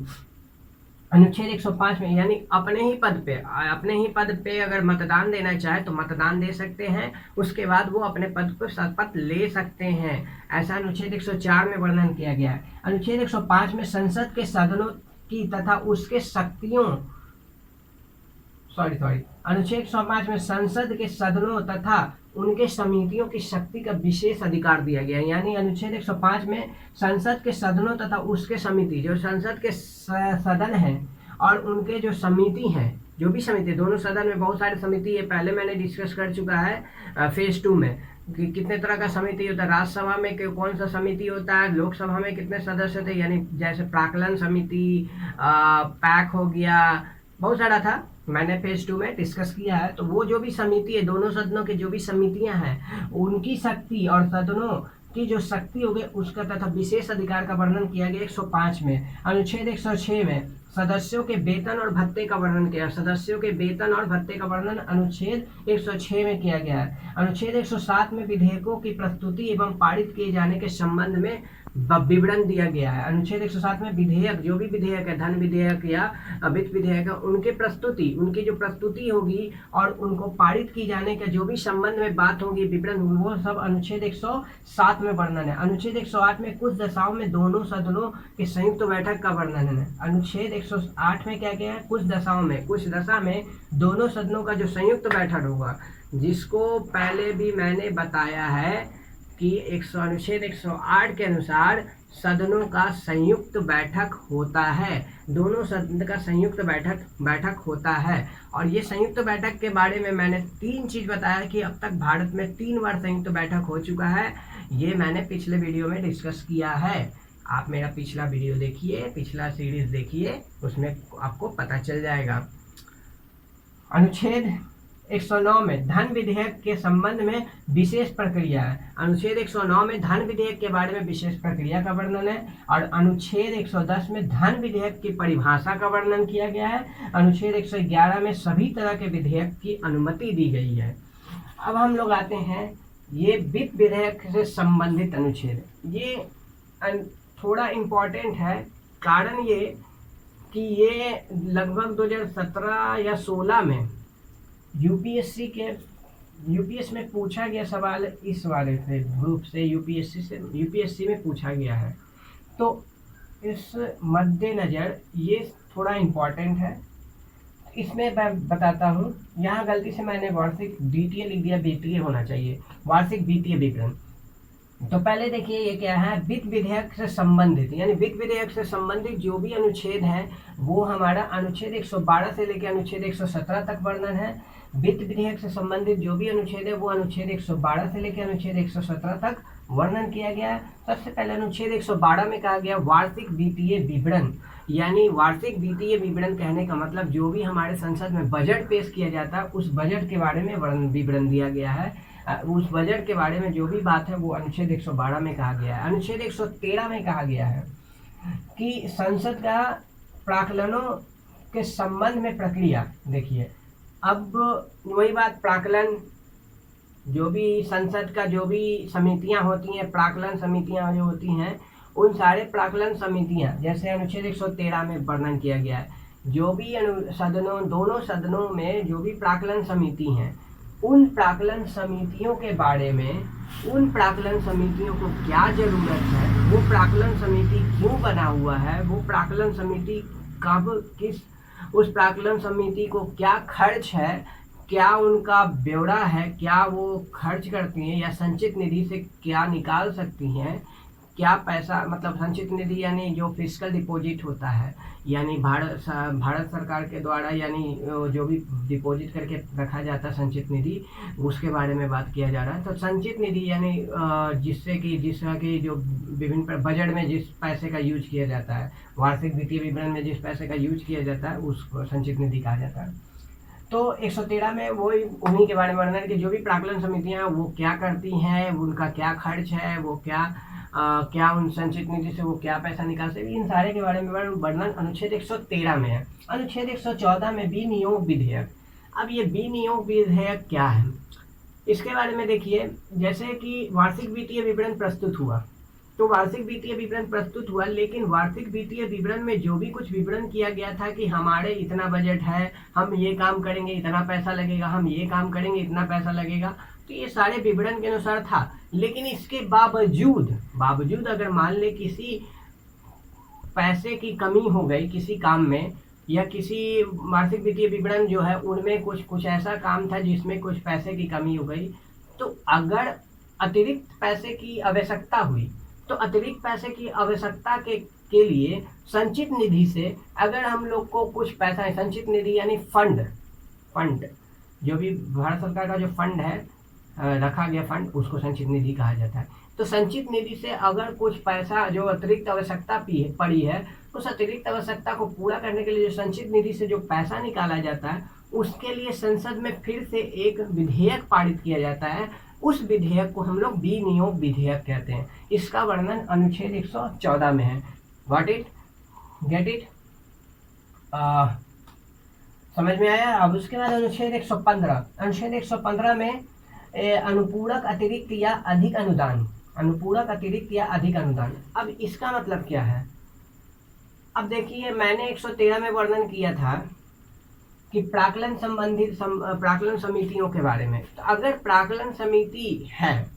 अनुच्छेद 105 में, यानी अपने ही पद पे अगर मतदान देना चाहे तो मतदान दे सकते हैं, उसके बाद वो अपने पद पर शपथ ले सकते हैं, ऐसा अनुच्छेद 104 में वर्णन किया गया है। अनुच्छेद 105 में संसद के सदनों की तथा उसके शक्तियों अनुच्छेद 105 में संसद के सदनों तथा उनके समितियों की शक्ति का विशेष अधिकार दिया गया है। यानी अनुच्छेद 105 में संसद के सदनों तथा उसके समिति, जो संसद के सदन हैं और उनके जो समिति हैं, जो भी समिति, दोनों सदन में बहुत सारे समिति है, पहले मैंने डिस्कस कर चुका है फेज 2 में कि कितने तरह का समिति होता है, राज्यसभा में कौन सा समिति होता है, लोकसभा में कितने सदस्य थे, यानी जैसे प्राक्कलन समिति, पैक हो गया, बहुत सारा था, मैंने फेज 2 में डिस्कस किया है। तो वो जो भी समिति है, दोनों सदनों की जो भी समितियां हैं उनकी शक्ति और सदनों की जो शक्ति हो गई उसका तथा विशेष अधिकार का वर्णन किया गया 105 में। अनुच्छेद 106 में सदस्यों के वेतन और भत्ते का वर्णन किया, सदस्यों के वेतन और भत्ते का वर्णन अनुच्छेद 106 में किया गया है। अनुच्छेद 107 में विधेयकों की प्रस्तुति एवं पारित किए जाने के संबंध में विवरण दिया गया है। अनुच्छेद 107 में विधेयक, जो भी विधेयक है, धन विधेयक या वित्त विधेयक है, उनकी जो प्रस्तुति होगी और उनको पारित की जाने के जो भी संबंध में बात होगी, विवरण, वो सब अनुच्छेद 107 में वर्णन है। अनुच्छेद 108 में कुछ दशाओं में दोनों सदनों की संयुक्त बैठक का वर्णन है। अनुच्छेद 108 में क्या किया है, कुछ दशा में दोनों सदनों का जो संयुक्त बैठक होगा, जिसको पहले भी मैंने बताया है कि अनुच्छेद 108 के अनुसार सदनों का संयुक्त बैठक होता है, दोनों सदन का संयुक्त बैठक होता है। और ये संयुक्त बैठक के बारे में मैंने 3 चीज़ बताया कि अब तक भारत में 3 बार संयुक्त बैठक हो चुका है, ये मैंने पिछले वीडियो में डिस्कस किया है। आप मेरा पिछला वीडियो देखिए, पिछला सीरीज देखिए, उसमें आपको पता चल जाएगा। अनुच्छेद 109 में धन विधेयक के संबंध में विशेष प्रक्रिया है। अनुच्छेद 109 में धन विधेयक के बारे में विशेष प्रक्रिया का वर्णन है। और अनुच्छेद 110 में धन विधेयक की परिभाषा का वर्णन किया गया है। अनुच्छेद 111 में सभी तरह के विधेयक की अनुमति दी गई है। अब हम लोग आते हैं ये वित्त विधेयक से संबंधित अनुच्छेद। ये थोड़ा इम्पोर्टेंट है, कारण ये कि ये लगभग 2017 या 16 में यूपीएससी में पूछा गया सवाल इस वाले से ग्रुप से, यूपीएससी में पूछा गया है। तो इस मद्देनज़र ये थोड़ा इम्पोर्टेंट है। इसमें मैं बताता हूँ, यहाँ गलती से मैंने वार्षिक द्वितीय लिख दिया, वित्तीय होना चाहिए, वार्षिक वित्तीय विवरण। तो पहले देखिए ये क्या है, वित्त विधेयक से संबंधित, यानी वित्त विधेयक से संबंधित जो भी अनुच्छेद है वो हमारा अनुच्छेद 112 से लेकर अनुच्छेद 117 तक वर्णन है। वित्त विधेयक से संबंधित जो भी अनुच्छेद है वो अनुच्छेद 112 से लेकर अनुच्छेद 117 तक वर्णन किया गया है। सबसे पहले अनुच्छेद 112 में कहा गया वार्षिक वित्तीय विवरण, यानी वार्षिक वित्तीय विवरण कहने का मतलब जो भी हमारे संसद में बजट पेश किया जाता है उस बजट के बारे में विवरण दिया गया है। उस बजट के बारे में जो भी बात है वो अनुच्छेद 112 में कहा गया है। अनुच्छेद 113 में कहा गया है कि संसद का प्राक्कलनों के संबंध में प्रक्रिया। देखिए अब वही बात, प्राक्कलन जो भी संसद का जो भी समितियां होती हैं, प्राक्कलन समितियां जो होती हैं, उन सारे प्राक्कलन समितियां जैसे अनुच्छेद 113 में वर्णन किया गया है, जो भी दोनों सदनों में जो भी प्राक्कलन समिति हैं उन प्राक्कलन समितियों के बारे में, उन प्राक्कलन समितियों को क्या ज़रूरत है, वो प्राक्कलन समिति क्यों बना हुआ है, वो प्राक्कलन समिति कब किस, उस प्राक्कलन समिति को क्या खर्च है, क्या उनका ब्यौरा है, क्या वो खर्च करती हैं या संचित निधि से क्या निकाल सकती हैं, क्या पैसा, मतलब संचित निधि यानी जो फिस्कल डिपॉजिट होता है, यानी भारत सरकार के द्वारा यानी जो भी डिपॉजिट करके रखा जाता है संचित निधि, उसके बारे में बात किया जा रहा है। तो संचित निधि यानी जिसका कि जो विभिन्न बजट में जिस पैसे का यूज किया जाता है, वार्षिक वित्तीय विवरण में जिस पैसे का यूज किया जाता है उसको संचित निधि कहा जाता है। तो 113 में वो उन्हीं के बारे में वर्णन कि जो भी प्राक्कलन समितियां वो क्या करती हैं, उनका क्या खर्च है, वो क्या उन संचित निधि से वो क्या पैसा निकाल सकती, इन सारे के बारे में वर्णन अनुच्छेद 113 में है। अनुच्छेद 114 में विनियोग विधेयक। अब ये विनियोग विधेयक क्या है, इसके बारे में देखिए, जैसे कि वार्षिक वित्तीय विवरण प्रस्तुत हुआ, तो वार्षिक वित्तीय विवरण प्रस्तुत हुआ, लेकिन वार्षिक वित्तीय विवरण में जो भी कुछ विवरण किया गया था कि हमारे इतना बजट है, हम ये काम करेंगे इतना पैसा लगेगा, हम ये काम करेंगे इतना पैसा लगेगा, तो ये सारे विवरण के अनुसार था। लेकिन इसके बावजूद अगर मान ले किसी पैसे की कमी हो गई किसी काम में, या किसी वार्षिक वित्तीय विवरण जो है उनमें कुछ ऐसा काम था जिसमें कुछ पैसे की कमी हो गई, तो अगर अतिरिक्त पैसे की आवश्यकता हुई तो अतिरिक्त पैसे की आवश्यकता के लिए संचित निधि से अगर हम लोग को कुछ पैसा है, संचित निधि यानी फंड जो भी भारत सरकार का जो फंड है, रखा गया फंड, उसको संचित निधि कहा जाता है। तो संचित निधि से अगर कुछ पैसा जो अतिरिक्त आवश्यकता पड़ी है, उस अतिरिक्त आवश्यकता को पूरा करने के लिए जो संचित निधि से जो पैसा निकाला जाता है उसके लिए संसद में फिर से एक विधेयक पारित किया जाता है। उस विधेयक को हम लोग विनियोग विधेयक कहते हैं। इसका वर्णन अनुच्छेद 114 में है। गेट इट समझ में आया। अब उसके बाद अनुच्छेद 115 में अनुपूरक अतिरिक्त या अधिक अनुदान। अब इसका मतलब क्या है, अब देखिए मैंने 113 में वर्णन किया था कि प्राक्कलन समितियों के बारे में। तो अगर प्राक्कलन समिति है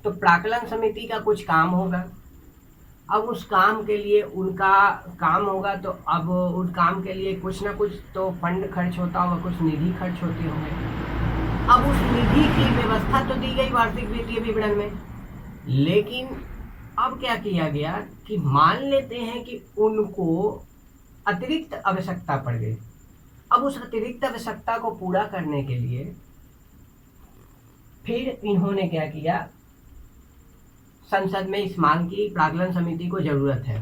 तो प्राक्कलन समिति का कुछ काम होगा, अब उस काम के लिए उनका काम होगा, तो अब उस काम के लिए कुछ ना कुछ तो फंड खर्च होता होगा, कुछ निधि खर्च होते होंगे। अब उस निधि की व्यवस्था तो दी गई वार्षिक वित्तीय विवरण में, लेकिन अब क्या किया गया कि मान लेते हैं कि उनको अतिरिक्त आवश्यकता पड़ गई। अब उस अतिरिक्त आवश्यकता को पूरा करने के लिए फिर इन्होंने क्या किया, संसद में इस मांग की प्राक्कलन समिति को जरूरत है,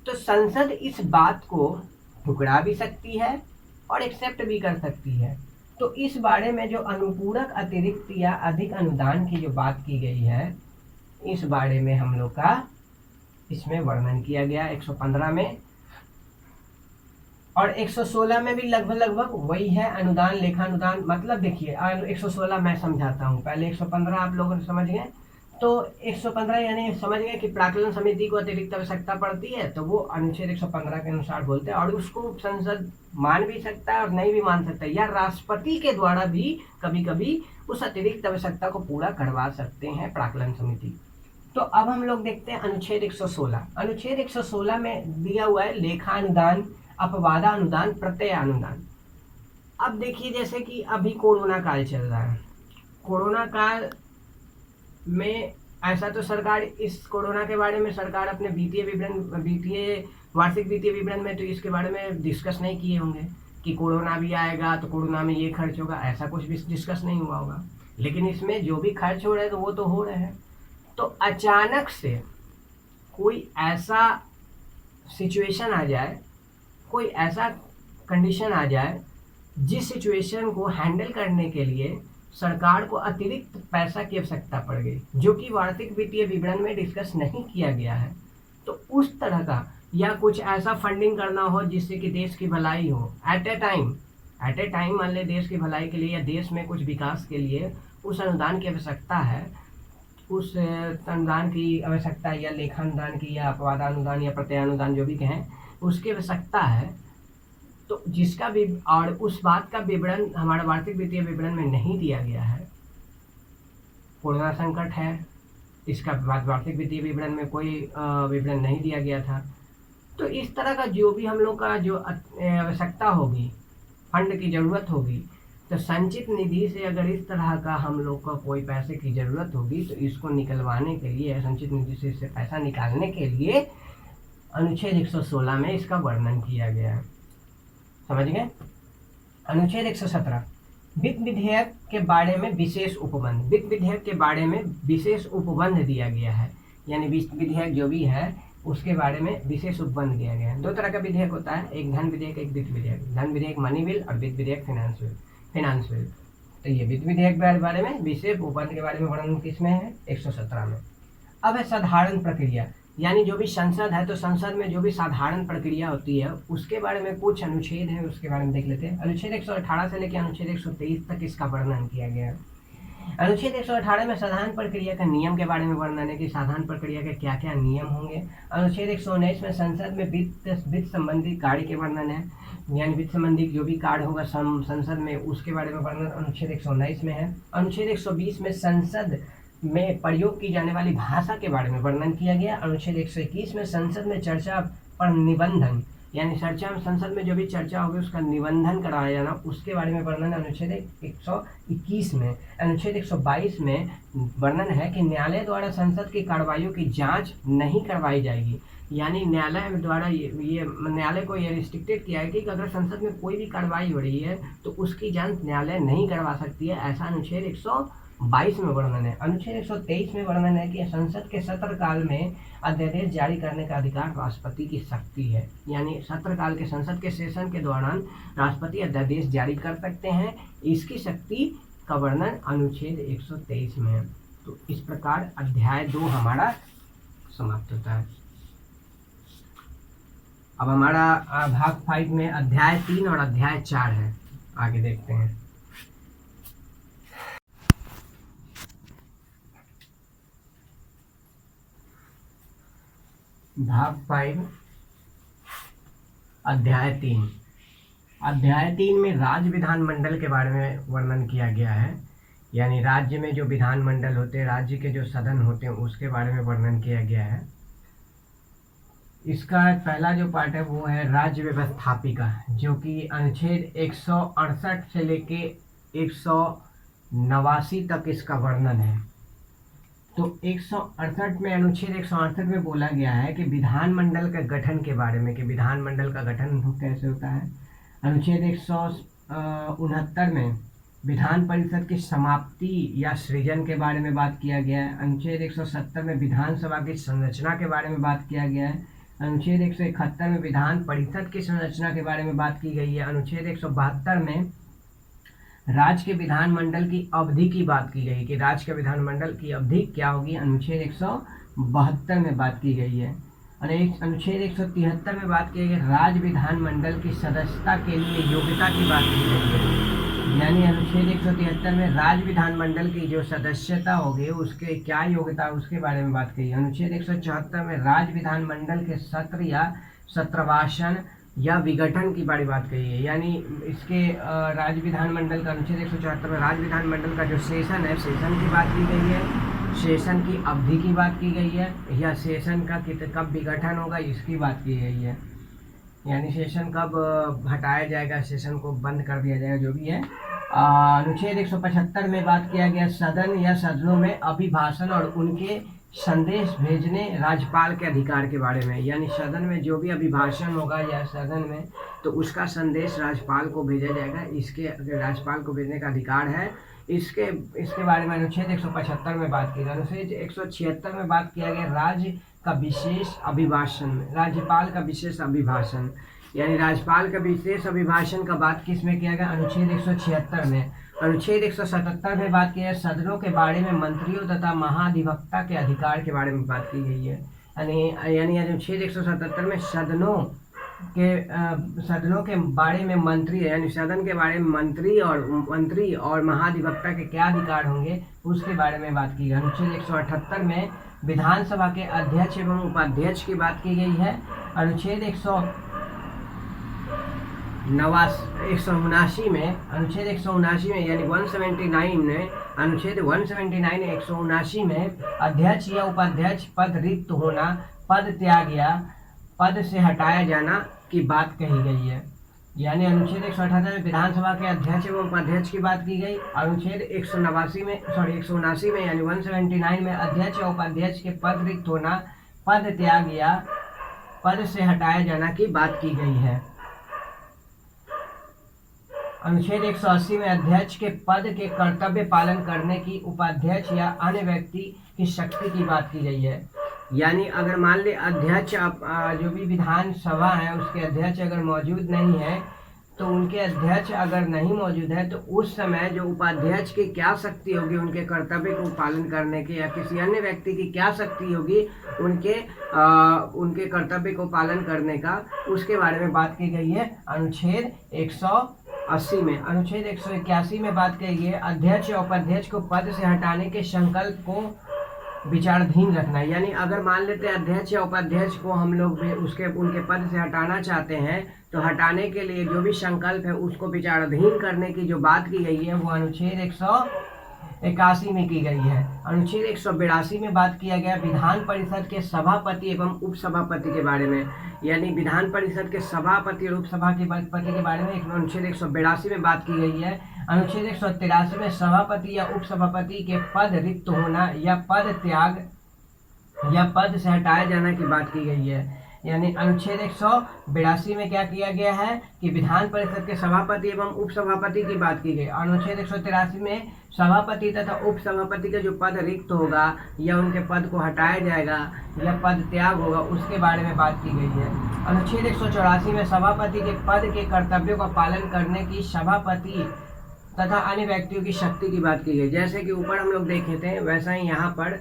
तो संसद इस बात को ठुकरा भी सकती है और एक्सेप्ट भी कर सकती है। तो इस बारे में जो अनुपूरक अतिरिक्त या अधिक अनुदान की जो बात की गई है, इस बारे में हम लोग का इसमें वर्णन किया गया 115 में, और 116 में भी लगभग वही है। अनुदान, लेखानुदान, मतलब देखिए 116 मैं समझाता हूँ, पहले 115 आप लोगों ने समझ गए। तो 115 यानी समझ गए कि प्राक्कलन समिति को अतिरिक्त आवश्यकता पड़ती है, तो वो अनुच्छेद 115 के अनुसार बोलते हैं, और उसको संसद मान भी सकता है और नहीं भी मान सकता है, या राष्ट्रपति के द्वारा भी कभी कभी उस अतिरिक्त आवश्यकता को पूरा करवा सकते हैं प्राक्कलन समिति। तो अब हम लोग देखते हैं अनुच्छेद 116। अनुच्छेद 116 में दिया हुआ है लेखानुदान, अपवादा अनुदान, प्रत्यय अनुदान। अब देखिए जैसे कि अभी कोरोना काल चल रहा है, कोरोना काल में ऐसा तो सरकार इस कोरोना के बारे में सरकार अपने वार्षिक वित्तीय विवरण में तो इसके बारे में डिस्कस नहीं किए होंगे कि कोरोना भी आएगा तो कोरोना में ये खर्च होगा, ऐसा कुछ भी डिस्कस नहीं हुआ होगा। लेकिन इसमें जो भी खर्च हो रहे हैं तो वो तो हो रहे हैं। तो अचानक से कोई ऐसा सिचुएशन आ जाए, कोई ऐसा कंडीशन आ जाए जिस सिचुएशन को हैंडल करने के लिए सरकार को अतिरिक्त पैसा की आवश्यकता पड़ गई, जो कि वार्षिक वित्तीय विवरण में डिस्कस नहीं किया गया है। तो उस तरह का या कुछ ऐसा फंडिंग करना हो जिससे कि देश की भलाई हो एट ए टाइम मान ले देश की भलाई के लिए या देश में कुछ विकास के लिए उस अनुदान की आवश्यकता है, उस अनुदान की आवश्यकता या लेखानुदान की या अपवादानुदान या प्रत्ययानुदान जो भी कहें उसकी आवश्यकता है। तो जिसका भी और उस बात का विवरण हमारा वार्षिक वित्तीय विवरण में नहीं दिया गया है, कोरोना संकट है, इसका वार्षिक वित्तीय विवरण में कोई विवरण नहीं दिया गया था। तो इस तरह का जो भी हम लोग का जो आवश्यकता होगी, फंड की ज़रूरत होगी, तो संचित निधि से अगर इस तरह का हम लोग को कोई पैसे की ज़रूरत होगी तो इसको निकलवाने के लिए, संचित निधि से इससे पैसा निकालने के लिए अनुच्छेद 116 में इसका वर्णन किया गया है। समझ गए। अनुच्छेद 117 वित्त विधेयक के बारे में विशेष उपबंध, वित्त विधेयक के बारे में विशेष उपबंध दिया गया है, यानी वित्त विधेयक जो भी है उसके बारे में विशेष उपबंध दिया गया है। दो तरह का विधेयक होता है, एक धन विधेयक, एक वित्त विधेयक। धन विधेयक मनी बिल और वित्त विधेयक फिनांस बिल। तो ये वित्त विधेयक के बारे में विशेष उपबंध के बारे में वर्णन किसमें है, 117 में। अब है साधारण प्रक्रिया, यानी जो भी संसद है तो संसद में जो भी साधारण प्रक्रिया होती है उसके बारे में कुछ अनुच्छेद है, उसके बारे में देख लेते हैं। अनुच्छेद 118 से लेकर अनुच्छेद 123 तक इसका वर्णन किया गया है। अनुच्छेद 118 में साधारण प्रक्रिया का नियम के बारे में वर्णन है कि साधारण प्रक्रिया के क्या क्या नियम होंगे। अनुच्छेद 119 में संसद में वित्त संबंधी कार्य के वर्णन है, यानी वित्त संबंधी जो भी कार्य होगा संसद में उसके बारे में वर्णन अनुच्छेद 119 में है। अनुच्छेद 120 में संसद में प्रयोग की जाने वाली भाषा के बारे में वर्णन किया गया। अनुच्छेद 121 में संसद में चर्चा पर निबंधन, यानी संसद में जो भी चर्चा होगी उसका निबंधन कराया जाना, उसके बारे में वर्णन अनुच्छेद 121 में। अनुच्छेद 122 में वर्णन है कि न्यायालय द्वारा संसद की कार्रवाइयों की जांच नहीं करवाई जाएगी, यानी न्यायालय द्वारा ये न्यायालय को ये रिस्ट्रिक्टेड किया है कि अगर संसद में कोई भी कार्रवाई हो रही है तो उसकी जांच न्यायालय नहीं करवा सकती है, ऐसा अनुच्छेद 122 में वर्णन है। अनुच्छेद 123 में वर्णन है कि संसद के सत्र काल में अध्यादेश जारी करने का अधिकार राष्ट्रपति की शक्ति है, यानी सत्र काल के संसद के सेशन के दौरान राष्ट्रपति अध्यादेश जारी कर सकते हैं, इसकी शक्ति का वर्णन अनुच्छेद 123 में है। तो इस प्रकार अध्याय 2 हमारा समाप्त होता है। अब हमारा भाग 5 में अध्याय 3 और अध्याय 4 है, आगे देखते हैं। भाग 5 अध्याय 3। अध्याय 3 में राज्य विधानमंडल के बारे में वर्णन किया गया है, यानी राज्य में जो विधानमंडल होते हैं, राज्य के जो सदन होते हैं उसके बारे में वर्णन किया गया है। इसका पहला जो पार्ट है वो है राज्य व्यवस्थापिका, जो कि अनुच्छेद 168 से लेके 189 तक इसका वर्णन है। तो 168 में, अनुच्छेद 168 में बोला गया है कि विधानमंडल के गठन के बारे में, कि विधानमंडल का गठन कैसे होता है। अनुच्छेद 169 में विधान परिषद की समाप्ति या सृजन के बारे में बात किया गया है। अनुच्छेद 170 में विधानसभा की संरचना के बारे में बात किया गया है। अनुच्छेद 171 में विधान परिषद की संरचना के बारे में बात की गई है। अनुच्छेद 172 में राज्य के विधानमंडल की अवधि की बात की गई कि राज्य के विधानमंडल की अवधि क्या होगी, अनुच्छेद 172 में बात की गई है। अनुच्छेद 173 में बात की गई राज्य विधानमंडल की सदस्यता के लिए योग्यता की बात की गई है। यानी अनुच्छेद 173 में राज्य विधानमंडल की जो सदस्यता होगी उसके क्या योग्यता उसके बारे में बात की है। अनुच्छेद 174 में राज्य विधानमंडल के सत्र या सत्रवासन या विघटन की बड़ी बात कही है। यानी इसके राज्य विधानमंडल का अनुच्छेद 174 में राज्य विधानमंडल का जो सेशन है, सेशन की बात की गई है, सेशन की अवधि की बात की गई है, या सेशन का कब विघटन होगा इसकी बात की गई है। यानी सेशन कब हटाया जाएगा, सेशन को बंद कर दिया जाएगा, जो भी है। अनुच्छेद 175 में बात किया गया सदन या सदनों में अभिभाषण और उनके संदेश भेजने राज्यपाल के अधिकार के बारे में। यानी सदन में जो भी अभिभाषण होगा या सदन में, तो उसका संदेश राज्यपाल को भेजा जाएगा, इसके राज्यपाल को भेजने का अधिकार है। इसके बारे में अनुच्छेद 175 में बात की गई। अनुच्छेद 176 में बात किया गया राज्य का विशेष अभिभाषण, राज्यपाल का विशेष अभिभाषण। यानी राज्यपाल का विशेष अभिभाषण का बात किस में किया गया, अनुच्छेद 176 में। अनुच्छेद 177 में बात की है सदनों के बारे में मंत्रियों तथा महाधिवक्ता के अधिकार के बारे में बात की गई है। यानी अनुच्छेद 177 में सदनों के बारे में मंत्री, यानी सदन के बारे में मंत्री और महाधिवक्ता के क्या अधिकार होंगे उसके बारे में बात की गई। अनुच्छेद 178 में विधानसभा के अध्यक्ष एवं उपाध्यक्ष की बात की गई है। अनुच्छेद 179 में यानी 179 में, अनुच्छेद 179 179 में अध्यक्ष या उपाध्यक्ष पद रिक्त होना, पद त्याग या पद से हटाया जाना की बात कही गई है। यानी अनुच्छेद 178 में विधानसभा के अध्यक्ष एवं उपाध्यक्ष की बात की गई। अनुच्छेद 179 में यानी 179 में अध्यक्ष या उपाध्यक्ष के पद रिक्त होना, पद त्याग या पद से हटाया जाना की बात की गई है। अनुच्छेद 180 में अध्यक्ष के पद के कर्तव्य पालन करने की उपाध्यक्ष या अन्य व्यक्ति की शक्ति की बात की गई है। यानी अगर मान ले अध्यक्ष जो भी विधानसभा है उसके अध्यक्ष अगर मौजूद नहीं है, तो उनके अध्यक्ष अगर नहीं मौजूद है तो उस समय जो उपाध्यक्ष की क्या शक्ति होगी उनके कर्तव्य को पालन करने की, या किसी अन्य व्यक्ति की क्या शक्ति होगी उनके कर्तव्य को पालन करने का, उसके बारे में बात की गई है अनुच्छेद 180 में। अनुच्छेद 181 में बात की गई है अध्यक्ष या उपाध्यक्ष को पद से हटाने के संकल्प को विचाराधीन रखना। यानी अगर मान लेते हैं अध्यक्ष या उपाध्यक्ष को हम लोग उनके पद से हटाना चाहते हैं, तो हटाने के लिए जो भी संकल्प है उसको विचाराधीन करने की जो बात की गई है वो अनुच्छेद 181 में की गई है। अनुच्छेद 182 में बात किया गया विधान परिषद के सभापति एवं उपसभापति के बारे में। यानी विधान परिषद के सभापति और उपसभापति के बारे में अनुच्छेद 182 में बात की गई है। अनुच्छेद 183 में सभापति या उपसभापति के पद रिक्त होना या पद त्याग या पद से हटाया जाना की बात की गई है। यानी अनुच्छेद 182 में क्या किया गया है कि विधान परिषद के सभापति एवं उपसभापति की बात की गई। अनुच्छेद 183 में सभापति तथा उपसभापति का जो पद रिक्त होगा या उनके पद को हटाया जाएगा या पद त्याग होगा उसके बारे में बात की गई है। अनुच्छेद 184 में सभापति के पद के कर्तव्यों का पालन करने की सभापति तथा अन्य व्यक्तियों की शक्ति की बात की गई। जैसे कि ऊपर हम लोग देखे थे वैसा ही यहाँ पर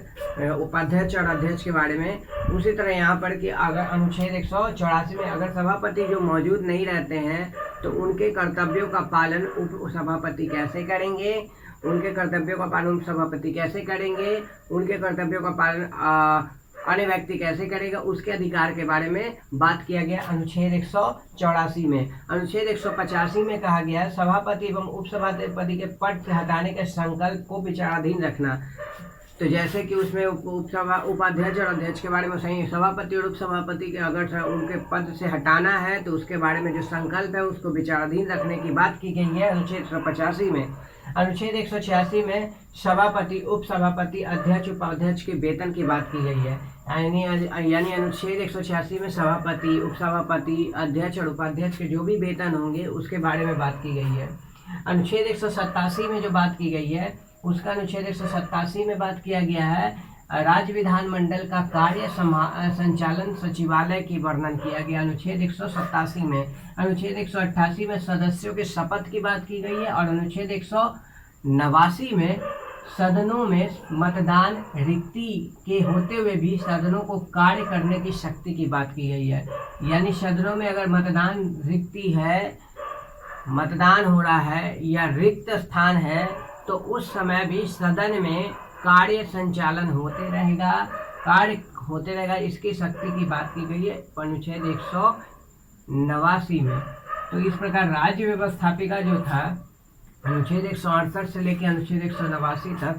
उपाध्यक्ष और अध्यक्ष के बारे में, उसी तरह यहाँ पर कि अगर अनुच्छेद 184 में अगर सभापति जो मौजूद नहीं रहते हैं तो उनके कर्तव्यों का पालन उप सभापति कैसे करेंगे, उनके कर्तव्यों का पालन उप सभापति कैसे करेंगे, उनके कर्तव्यों का पालन अन्य व्यक्ति कैसे करेगा, उसके अधिकार के बारे में बात किया गया अनुच्छेद 184 में। अनुच्छेद 185 में कहा गया सभापति एवं उपसभापति के पद से हटाने के संकल्प को विचाराधीन रखना। तो जैसे कि उसमें उपाध्यक्ष और अध्यक्ष के बारे में सही, सभापति और उपसभापति के अगर उनके पद से हटाना है तो उसके बारे में जो संकल्प है उसको विचाराधीन रखने की बात की गई है अनुच्छेद 185 में। अनुच्छेद 186 में सभापति, उपसभापति, अध्यक्ष, उपाध्यक्ष के वेतन की बात की गई है। यानी अनुच्छेद 186 में सभापति, उपसभापति, अध्यक्ष और उपाध्यक्ष के जो भी वेतन होंगे उसके बारे में बात की गई है। अनुच्छेद 187 में जो बात की गई है उसका अनुच्छेद 187 में बात किया गया है राज्य विधानमंडल का कार्य संचालन सचिवालय की वर्णन किया गया अनुच्छेद 187 में। अनुच्छेद 188 में सदस्यों के शपथ की बात की गई है और अनुच्छेद 189 में सदनों में मतदान रिक्ति के होते हुए भी सदनों को कार्य करने की शक्ति की बात की गई है। यानी सदनों में अगर मतदान रिक्ति है, मतदान हो रहा है या रिक्त स्थान है तो उस समय भी सदन में कार्य संचालन होते रहेगा, कार्य होते रहेगा, इसकी शक्ति की बात की गई है अनुच्छेद 189 में। तो इस प्रकार राज्य व्यवस्थापिका जो था अनुच्छेद 168 से लेकर अनुच्छेद 189 तक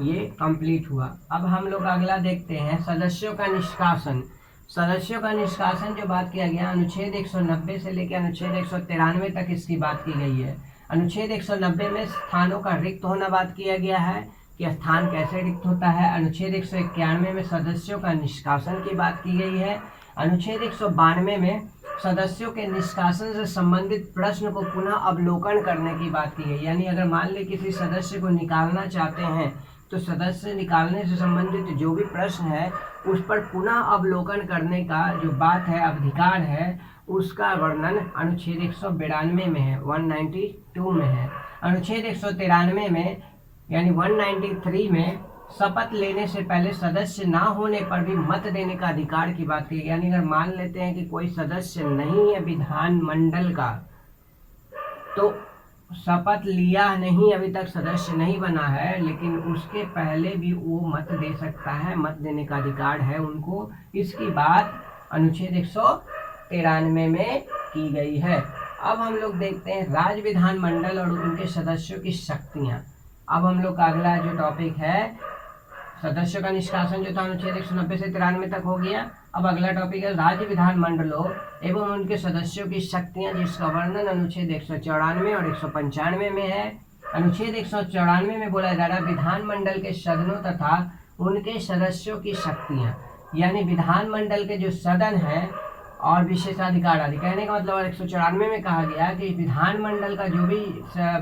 ये कंप्लीट हुआ। अब हम लोग अगला देखते हैं सदस्यों का निष्कासन। सदस्यों का निष्कासन जो बात किया गया अनुच्छेद 190 से लेकर अनुच्छेद 193 तक इसकी बात की गई है। अनुच्छेद 190 में स्थानों का रिक्त होना बात किया गया है कि स्थान कैसे रिक्त होता है। अनुच्छेद 191 में सदस्यों का निष्कासन की बात की गई है। अनुच्छेद 192 में सदस्यों के निष्कासन से संबंधित प्रश्न को पुनः अवलोकन करने की बात की गई। यानी अगर मान ले किसी सदस्य को निकालना चाहते हैं तो सदस्य निकालने से संबंधित जो भी प्रश्न है उस पर पुनः अवलोकन करने का जो बात है, अधिकार है, उसका वर्णन अनुच्छेद 192 में है, 192 में है। अनुच्छेद 193 में यानी 193 में शपथ लेने से पहले सदस्य ना होने पर भी मत देने का अधिकार की बात की। यानी अगर मान लेते हैं कि कोई सदस्य नहीं है विधानमंडल का, तो शपथ लिया नहीं, अभी तक सदस्य नहीं बना है, लेकिन उसके पहले भी वो मत दे सकता है, मत देने का अधिकार है उनको। इसकी बात अनुच्छेद 193 में की गई है। अब हम लोग देखते हैं राज्य विधानमंडल और उनके सदस्यों की शक्तियां। अब हम लोग का अगला जो टॉपिक है सदस्यों का निष्कासन जो था अनुच्छेद 190 से 93 तक हो गया। अब अगला टॉपिक है राज्य विधानमंडलों एवं उनके सदस्यों की शक्तियां, जिसका वर्णन अनुच्छेद 194 और 195 में है। अनुच्छेद 194 में बोला जा रहा है विधानमंडल के सदनों तथा उनके सदस्यों की शक्तियां। यानी विधानमंडल के जो सदन है और विशेषाधिकार आदि। कहने का मतलब 194 में कहा गया कि विधानमंडल का जो भी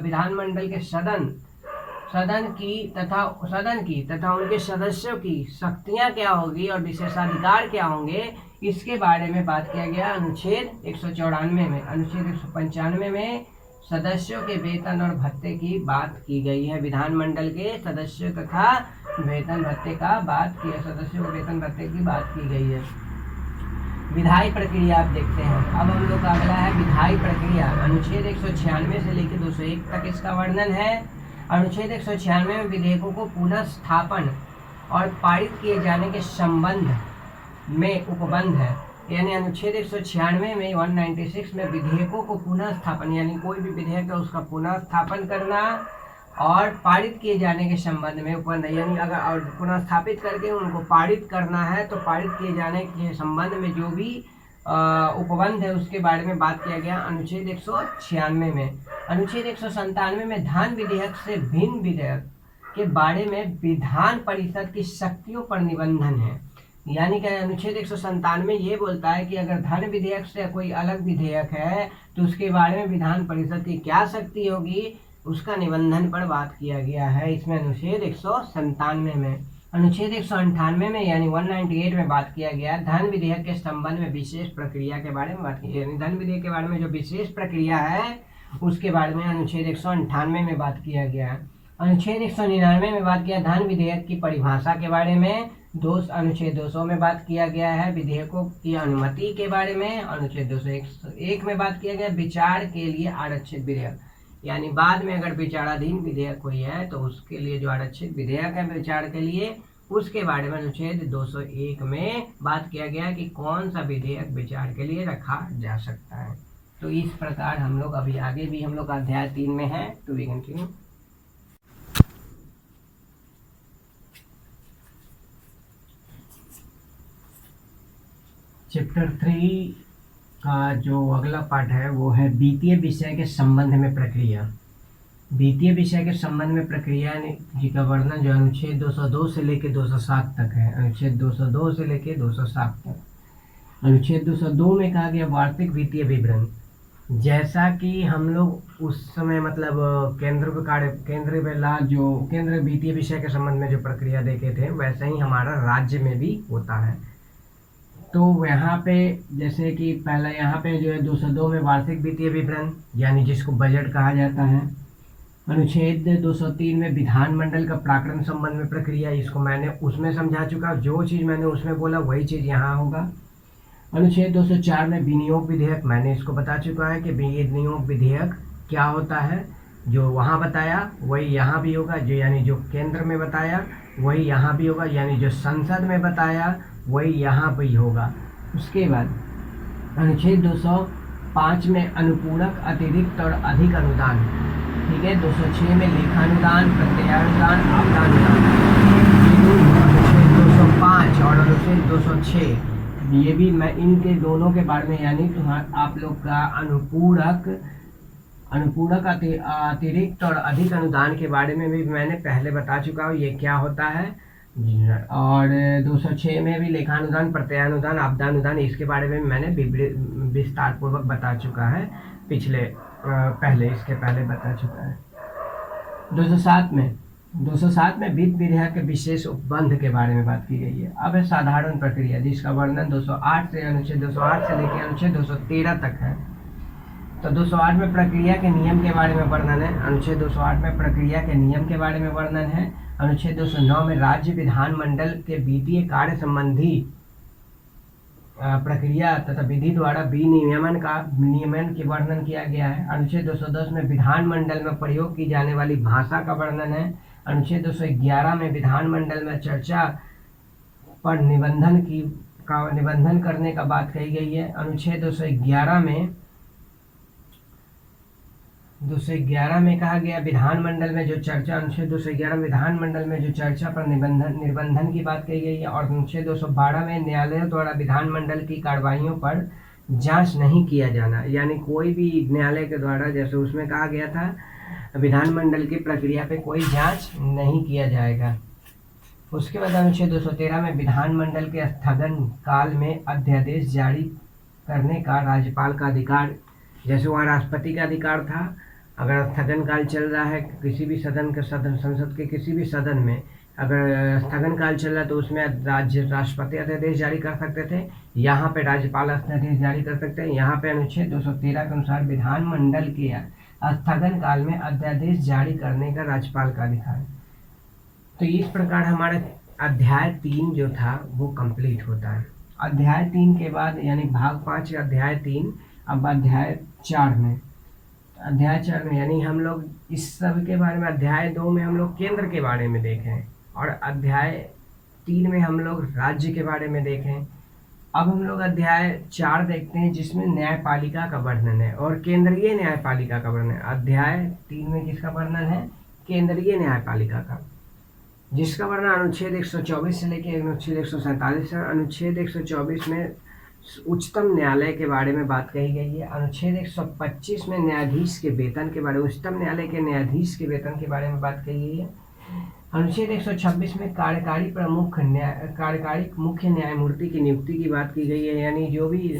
विधानमंडल के सदन की तथा उनके सदस्यों की शक्तियां क्या होगी और विशेषाधिकार क्या होंगे, इसके बारे में बात किया गया अनुच्छेद 194 में। अनुच्छेद 195 में सदस्यों के वेतन और भत्ते की बात की गई है। विधानमंडल के सदस्यों तथा वेतन भत्ते का बात किया, सदस्यों के वेतन भत्ते की बात की गई है। विधायी प्रक्रिया आप देखते हैं। अब हम लोग का अगला है विधायी प्रक्रिया। अनुच्छेद 196 से लेकर 201 तक इसका वर्णन है। अनुच्छेद 196 में विधेयकों को पुनः स्थापन और पारित किए जाने के संबंध में उपबंध है। यानी अनुच्छेद 196 में 196 में विधेयकों को पुनः स्थापन, यानी कोई भी विधेयक है उसका पुनः स्थापन करना और पारित किए जाने के संबंध में उपबंध है। यानी अगर और पुनः स्थापित करके उनको पारित करना है तो पारित किए जाने के संबंध में जो भी उपबंध है उसके बारे में बात किया गया अनुच्छेद 196 में। अनुच्छेद 197 में धन विधेयक से भिन्न विधेयक के बारे में विधान परिषद की शक्तियों पर निबंधन है। यानी कि अनुच्छेद 197 ये बोलता है कि अगर धन विधेयक से कोई अलग विधेयक है तो उसके बारे में विधान परिषद की क्या शक्ति होगी, उसका निबंधन पर बात किया गया है इसमें अनुच्छेद 197 में। अनुच्छेद 198 में यानी 198 में बात किया गया धन विधेयक के संबंध में विशेष प्रक्रिया के बारे में बात की। यानी धन विधेयक के बारे में जो विशेष प्रक्रिया है उसके बारे में अनुच्छेद 198 में बात किया गया। अनुच्छेद 199 में बात किया धन विधेयक की परिभाषा के बारे में। अनुच्छेद 200 में बात किया गया है विधेयकों की अनुमति के बारे में। अनुच्छेद 201 में बात किया गया विचार के लिए आरक्षित विधेयक, यानी बाद में अगर विचाराधीन विधेयक कोई है तो उसके लिए जो आरक्षित विधेयक है विचार के लिए, उसके बारे में अनुच्छेद 201 में बात किया गया कि कौन सा विधेयक विचार के लिए रखा जा सकता है। तो इस प्रकार हम लोग अभी आगे भी हम लोग अध्याय 3 में है। To be continue. चैप्टर 3 का जो अगला पार्ट है वो है वित्तीय विषय के संबंध में प्रक्रिया। वित्तीय विषय के संबंध में प्रक्रिया जी का वर्णन जो अनुच्छेद 202 से लेकर 207 तक है। अनुच्छेद 202 से लेकर 207 तक। अनुच्छेद 202 में कहा गया वार्षिक वित्तीय विवरण। जैसा कि हम लोग उस समय मतलब केंद्र वित्तीय विषय के संबंध में जो प्रक्रिया देखे थे, वैसा ही हमारा राज्य में भी होता है। तो यहाँ पे जैसे कि पहला यहाँ पे जो है 202 में वार्षिक वित्तीय विवरण यानी जिसको बजट कहा जाता है। अनुच्छेद 203 में विधानमंडल का प्राकलन संबंध में प्रक्रिया, इसको मैंने उसमें समझा चुका, जो चीज़ मैंने उसमें बोला वही चीज़ यहाँ होगा। अनुच्छेद 204 में विनियोग विधेयक, मैंने इसको बता चुका है कि विनियोग विधेयक क्या होता है। जो वहाँ बताया वही यहाँ भी होगा, जो यानी जो केंद्र में बताया वही यहाँ भी होगा, यानी जो संसद में बताया वही यहाँ भी होगा। उसके बाद अनुच्छेद 205 में अनुपूरक, अतिरिक्त और अधिक अनुदान, ठीक है। 206 में लेखानुदान, प्रत्ययानुदान, आपदानुदान। अनुच्छेद 205 और अनुच्छेद 206 ये भी मैं इनके दोनों के बारे में यानी आप लोग का अनुपूरक अतिरिक्त और अधिक अनुदान के बारे में भी मैंने पहले बता चुका हूँ ये क्या होता है। और 206 में भी लेखानुदान, प्रत्ययानुदान, आपदानुदान, इसके बारे में मैंने विस्तार पूर्वक बता चुका है इसके पहले बता चुका है। 207 में वित्त विधेयक के विशेष उपबंध के बारे में बात की गई है। अब है साधारण प्रक्रिया, जिसका वर्णन 208 से अनुच्छेद 208 से लेकर अनुच्छेद 213 तक है। तो 208 में प्रक्रिया के नियम के बारे में वर्णन है। अनुच्छेद 208 में प्रक्रिया के नियम के बारे में वर्णन है। अनुच्छेद 209 में राज्य विधानमंडल के वित्तीय कार्य संबंधी प्रक्रिया तथा विधि द्वारा विनियमन के वर्णन किया गया है। अनुच्छेद 210 में विधानमंडल में प्रयोग की जाने वाली भाषा का वर्णन है। अनुच्छेद 211 में विधानमंडल में चर्चा पर निबंधन करने का बात कही गई है। अनुच्छेद 211 में कहा गया विधानमंडल में जो चर्चा, अनुच्छेद 211 विधानमंडल में जो चर्चा पर निबंधन की बात कही गई है। और अनुच्छेद 212 में न्यायालयों द्वारा विधानमंडल की कार्रवाइयों पर जांच नहीं किया जाना, यानी कोई भी न्यायालय के द्वारा, जैसे उसमें कहा गया था विधानमंडल की प्रक्रिया पे कोई जांच नहीं किया जाएगा। उसके बाद अनुच्छेद 213 में विधानमंडल के स्थगन काल में अध्यादेश जारी करने का राज्यपाल का अधिकार, जैसे वहाँ राष्ट्रपति का अधिकार था, अगर स्थगन काल चल रहा है किसी भी संसद के किसी भी सदन में अगर स्थगन काल चल रहा है तो उसमें राष्ट्रपति अध्यादेश जारी कर सकते थे। यहाँ पे राज्यपाल अध्यादेश जारी कर सकते हैं। यहाँ पे अनुच्छेद 213 के अनुसार विधानमंडल के स्थगन काल में अध्यादेश जारी करने का राज्यपाल का अधिकार है। तो इस प्रकार हमारा अध्याय 3 जो था वो कंप्लीट होता है। अध्याय 3 के बाद यानी भाग 5 अध्याय 3, अब अध्याय 4 में यानी हम लोग इस सब के बारे में, अध्याय 2 में हम लोग केंद्र के बारे में देखें और अध्याय 3 में हम लोग राज्य के बारे में देखें। अब हम लोग अध्याय 4 देखते हैं जिसमें न्यायपालिका का वर्णन है और केंद्रीय न्यायपालिका का वर्णन है। अध्याय 3 में किसका वर्णन है? केंद्रीय न्यायपालिका का, जिसका वर्णन अनुच्छेद 124 से लेकर अनुच्छेद 147 है। अनुच्छेद 124 में उच्चतम न्यायालय के बारे में बात कही गई है। अनुच्छेद 125 में न्यायाधीश के वेतन के बारे में, उच्चतम न्यायालय के न्यायाधीश के वेतन के बारे में बात कही गई है। अनुच्छेद 126 में कार्यकारी मुख्य न्यायमूर्ति की नियुक्ति की बात की गई है, यानी जो भी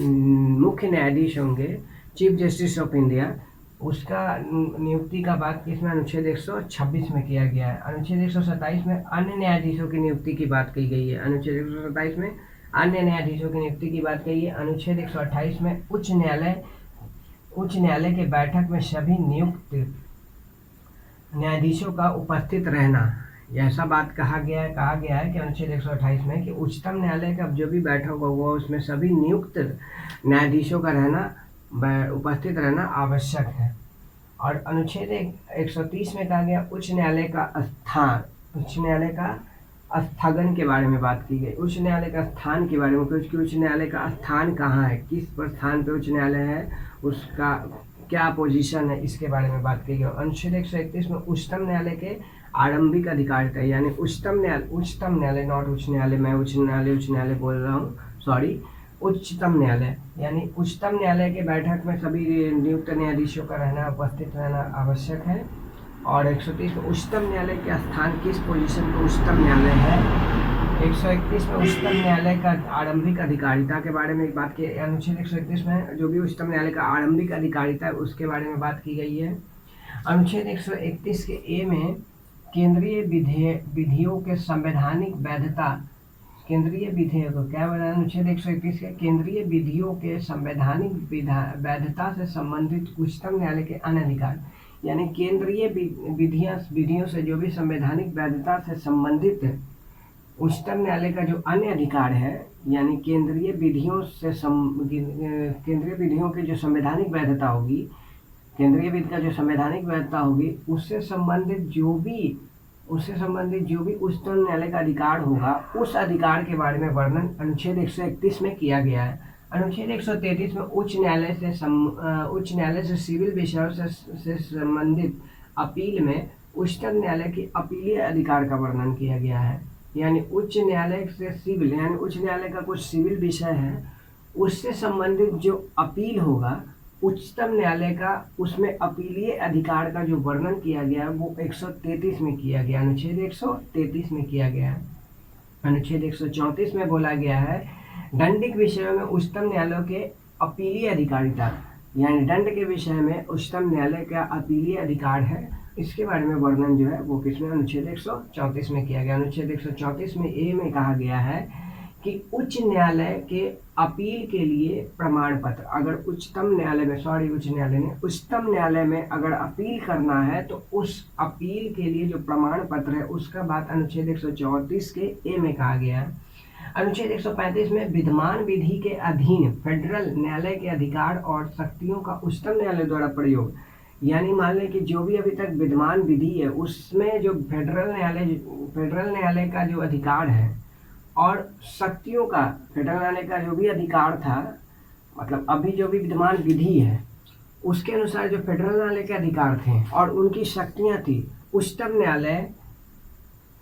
मुख्य न्यायाधीश होंगे, चीफ जस्टिस ऑफ इंडिया, उसका नियुक्ति का बात किसमें? अनुच्छेद 126 में किया गया है। अनुच्छेद 127 में अन्य न्यायाधीशों की नियुक्ति की बात की गई है। अनुच्छेद 127 में अन्य न्यायाधीशों की नियुक्ति की बात कही है। अनुच्छेद 128 में उच्च न्यायालय के बैठक में सभी नियुक्त न्यायाधीशों का उपस्थित रहना, ऐसा बात कहा गया है कि अनुच्छेद 128 में कि उच्चतम न्यायालय का जो भी बैठक होगा उसमें सभी नियुक्त न्यायाधीशों का उपस्थित रहना आवश्यक है। और अनुच्छेद 130 में कहा गया उच्च न्यायालय का स्थगन के बारे में बात की गई। उच्च न्यायालय का स्थान के बारे में, क्योंकि उच्च न्यायालय का स्थान कहाँ है, किस स्थान पे उच्च न्यायालय है, उसका क्या पोजीशन है, इसके बारे में बात की गई। अनुच्छेद 131 में उच्चतम न्यायालय के आरंभिक अधिकारिता, यानी उच्चतम न्यायालय नॉट उच्च न्यायालय, मैं उच्च न्यायालय बोल रहा हूँ, सॉरी, उच्चतम न्यायालय, यानी उच्चतम न्यायालय के बैठक में सभी नियुक्त न्यायाधीशों का उपस्थित रहना आवश्यक है। और 130 में उच्चतम न्यायालय के स्थान, किस पोजीशन पर उच्चतम न्यायालय है, 131 में उच्चतम न्यायालय का आरंभिक अधिकारिता के बारे में बात की। अनुच्छेद 131 में जो भी उच्चतम न्यायालय का आरंभिक अधिकारिता है उसके बारे में बात की गई है। अनुच्छेद 131 के ए में केंद्रीय विधियों के संवैधानिक वैधता, केंद्रीय विधेयक क्या बोला? अनुच्छेद 131 के केंद्रीय विधियों के संवैधानिक वैधता से संबंधित उच्चतम न्यायालय के अन्य अधिकार, यानी केंद्रीय विधियों से जो भी संवैधानिक वैधता से संबंधित उच्चतम न्यायालय का जो अन्य अधिकार है, यानी केंद्रीय विधियों की जो संवैधानिक वैधता होगी, केंद्रीय विधि का जो संवैधानिक वैधता होगी उससे संबंधित जो भी उच्चतम न्यायालय का अधिकार होगा, उस अधिकार के बारे में वर्णन अनुच्छेद 131 में किया गया है। अनुच्छेद 133 में उच्च न्यायालय से सिविल विषयों से संबंधित अपील में उच्चतम न्यायालय के अपीलीय अधिकार का वर्णन किया गया है। यानी उच्च न्यायालय से सिविल, यानी उच्च न्यायालय का कुछ सिविल विषय है, उससे संबंधित जो अपील होगा उच्चतम न्यायालय का, उसमें अपीलीय अधिकार का जो वर्णन किया गया है वो 133 में किया गया, अनुच्छेद 133 में किया गया है। अनुच्छेद 134 में बोला गया है दंडिक विषयों में उच्चतम न्यायालय के अपीलीय अधिकारिता, यानी दंड के विषय में उच्चतम न्यायालय का अपीलीय अधिकार है, इसके बारे में वर्णन जो है वो किसमें? अनुच्छेद 134 में किया गया। अनुच्छेद 134 में ए में कहा गया है कि उच्च न्यायालय के अपील के लिए प्रमाण पत्र, अगर उच्चतम न्यायालय में अगर अपील करना है तो उस अपील के लिए जो प्रमाण पत्र है उसका बात अनुच्छेद 134 के ए में कहा गया है। अनुच्छेद 135 में विद्यमान विधि के अधीन फेडरल न्यायालय के अधिकार और शक्तियों का उच्चतम न्यायालय द्वारा प्रयोग, यानी मान लें कि जो भी अभी तक विद्यमान विधि है उसमें जो फेडरल न्यायालय का जो अधिकार है और शक्तियों का, फेडरल न्यायालय का जो भी अधिकार था, मतलब अभी जो भी विद्यमान विधि है उसके अनुसार जो फेडरल न्यायालय के अधिकार थे और उनकी शक्तियां थी, उच्चतम न्यायालय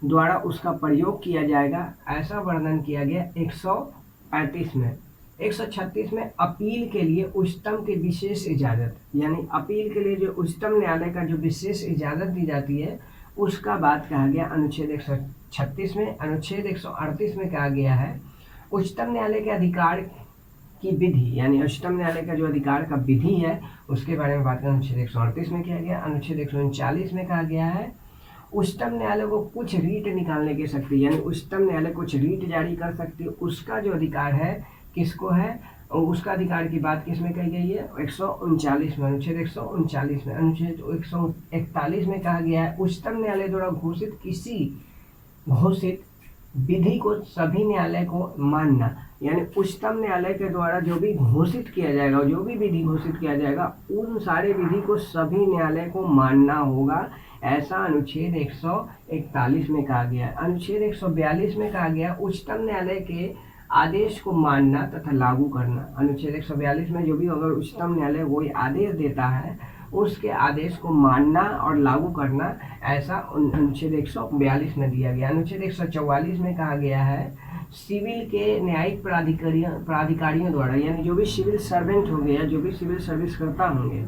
द्वारा उसका प्रयोग किया जाएगा, ऐसा वर्णन किया गया 135 में। 136 में अपील के लिए उच्चतम की विशेष इजाज़त, यानी अपील के लिए जो उच्चतम न्यायालय का जो विशेष इजाज़त दी जाती है उसका बात कहा गया अनुच्छेद 136 में। अनुच्छेद 138 में कहा गया है उच्चतम न्यायालय के अधिकार की विधि, यानी उच्चतम न्यायालय का जो अधिकार का विधि है उसके बारे में बात करना अनुच्छेद 138 में किया गया। अनुच्छेद 139 में कहा गया है उच्चतम न्यायालय को कुछ रीट निकालने की शक्ति, यानी उच्चतम न्यायालय कुछ रीट जारी कर सकती है, उसका जो अधिकार है किसको है, उसका अधिकार की बात किसमें कही गई है? 139 में, अनुच्छेद 139 में। अनुच्छेद 141 में कहा गया है उच्चतम न्यायालय द्वारा घोषित विधि को सभी न्यायालय को मानना, यानी उच्चतम न्यायालय के द्वारा जो भी घोषित किया जाएगा, जो भी विधि घोषित किया जाएगा उन सारे विधि को सभी न्यायालय को मानना होगा, ऐसा अनुच्छेद 141 में कहा गया है। अनुच्छेद 142 में कहा गया उच्चतम न्यायालय के आदेश को मानना तथा लागू करना। अनुच्छेद 142 में जो भी अगर उच्चतम न्यायालय कोई आदेश देता है उसके आदेश को मानना और लागू करना, ऐसा अनुच्छेद 142 में दिया गया। अनुच्छेद 144 में कहा गया है सिविल के न्यायिक प्राधिकारियों द्वारा, यानी जो भी सिविल सर्वेंट होंगे या जो भी सिविल सर्विस करता होंगे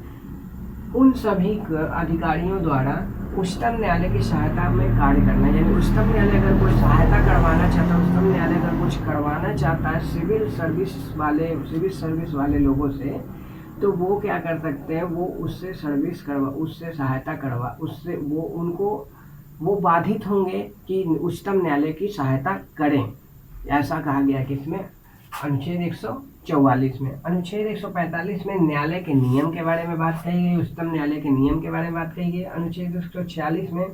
उन सभी अधिकारियों द्वारा उच्चतम न्यायालय की सहायता में कार्य करना, यानी उच्चतम न्यायालय अगर कोई सहायता करवाना चाहता है, उच्चतम न्यायालय अगर कुछ करवाना चाहता है सिविल सर्विस वाले लोगों से, तो वो क्या कर सकते हैं, वो उससे वो बाधित होंगे कि उच्चतम न्यायालय की सहायता करें, ऐसा कहा गया किसमें? अनुच्छेद 144 में। अनुच्छेद 145 में न्यायालय के नियम के बारे में बात कही गई, उच्चतम न्यायालय के नियम के बारे में बात कही गई। अनुच्छेद 146 में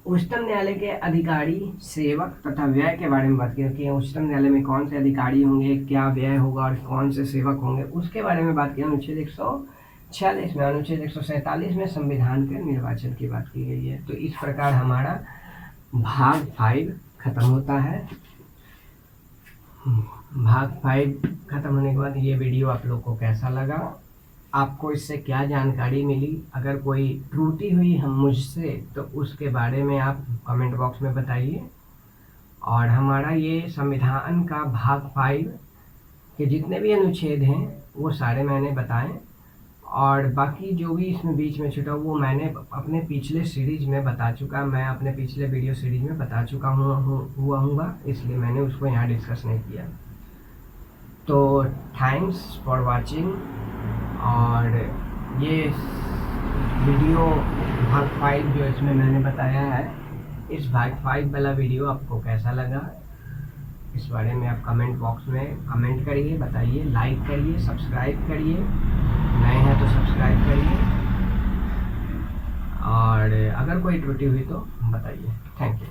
उच्चतम न्यायालय के अधिकारी, सेवक तथा व्यय के बारे में बात की कि उच्चतम न्यायालय में कौन से अधिकारी होंगे, क्या व्यय होगा और कौन से सेवक होंगे, उसके बारे में बात की अनुच्छेद 146 में। अनुच्छेद 147 में संविधान के निर्वाचन की बात की गई है। तो इस प्रकार हमारा भाग 5 खत्म होता है। भाग 5 खत्म होने के बाद ये वीडियो आप लोग को कैसा लगा, आपको इससे क्या जानकारी मिली, अगर कोई त्रुटि हुई हम मुझसे तो उसके बारे में आप कमेंट बॉक्स में बताइए। और हमारा ये संविधान का भाग 5 के जितने भी अनुच्छेद हैं वो सारे मैंने बताएं, और बाकी जो भी इसमें बीच में छूटा वो मैंने अपने पिछले सीरीज में बता चुका, मैं अपने पिछले वीडियो सीरीज में बता चुका हूँ, इसलिए मैंने उसको यहाँ डिस्कस नहीं किया। तो थैंक्स फॉर वाचिंग। और ये वीडियो भाग 5 जो इसमें मैंने बताया है, इस भाग 5 वाला वीडियो आपको कैसा लगा, इस बारे में आप कमेंट बॉक्स में कमेंट करिए, बताइए, लाइक करिए, सब्सक्राइब करिए, नए हैं तो सब्सक्राइब करिए, और अगर कोई त्रुटि हुई तो बताइए। Thank you.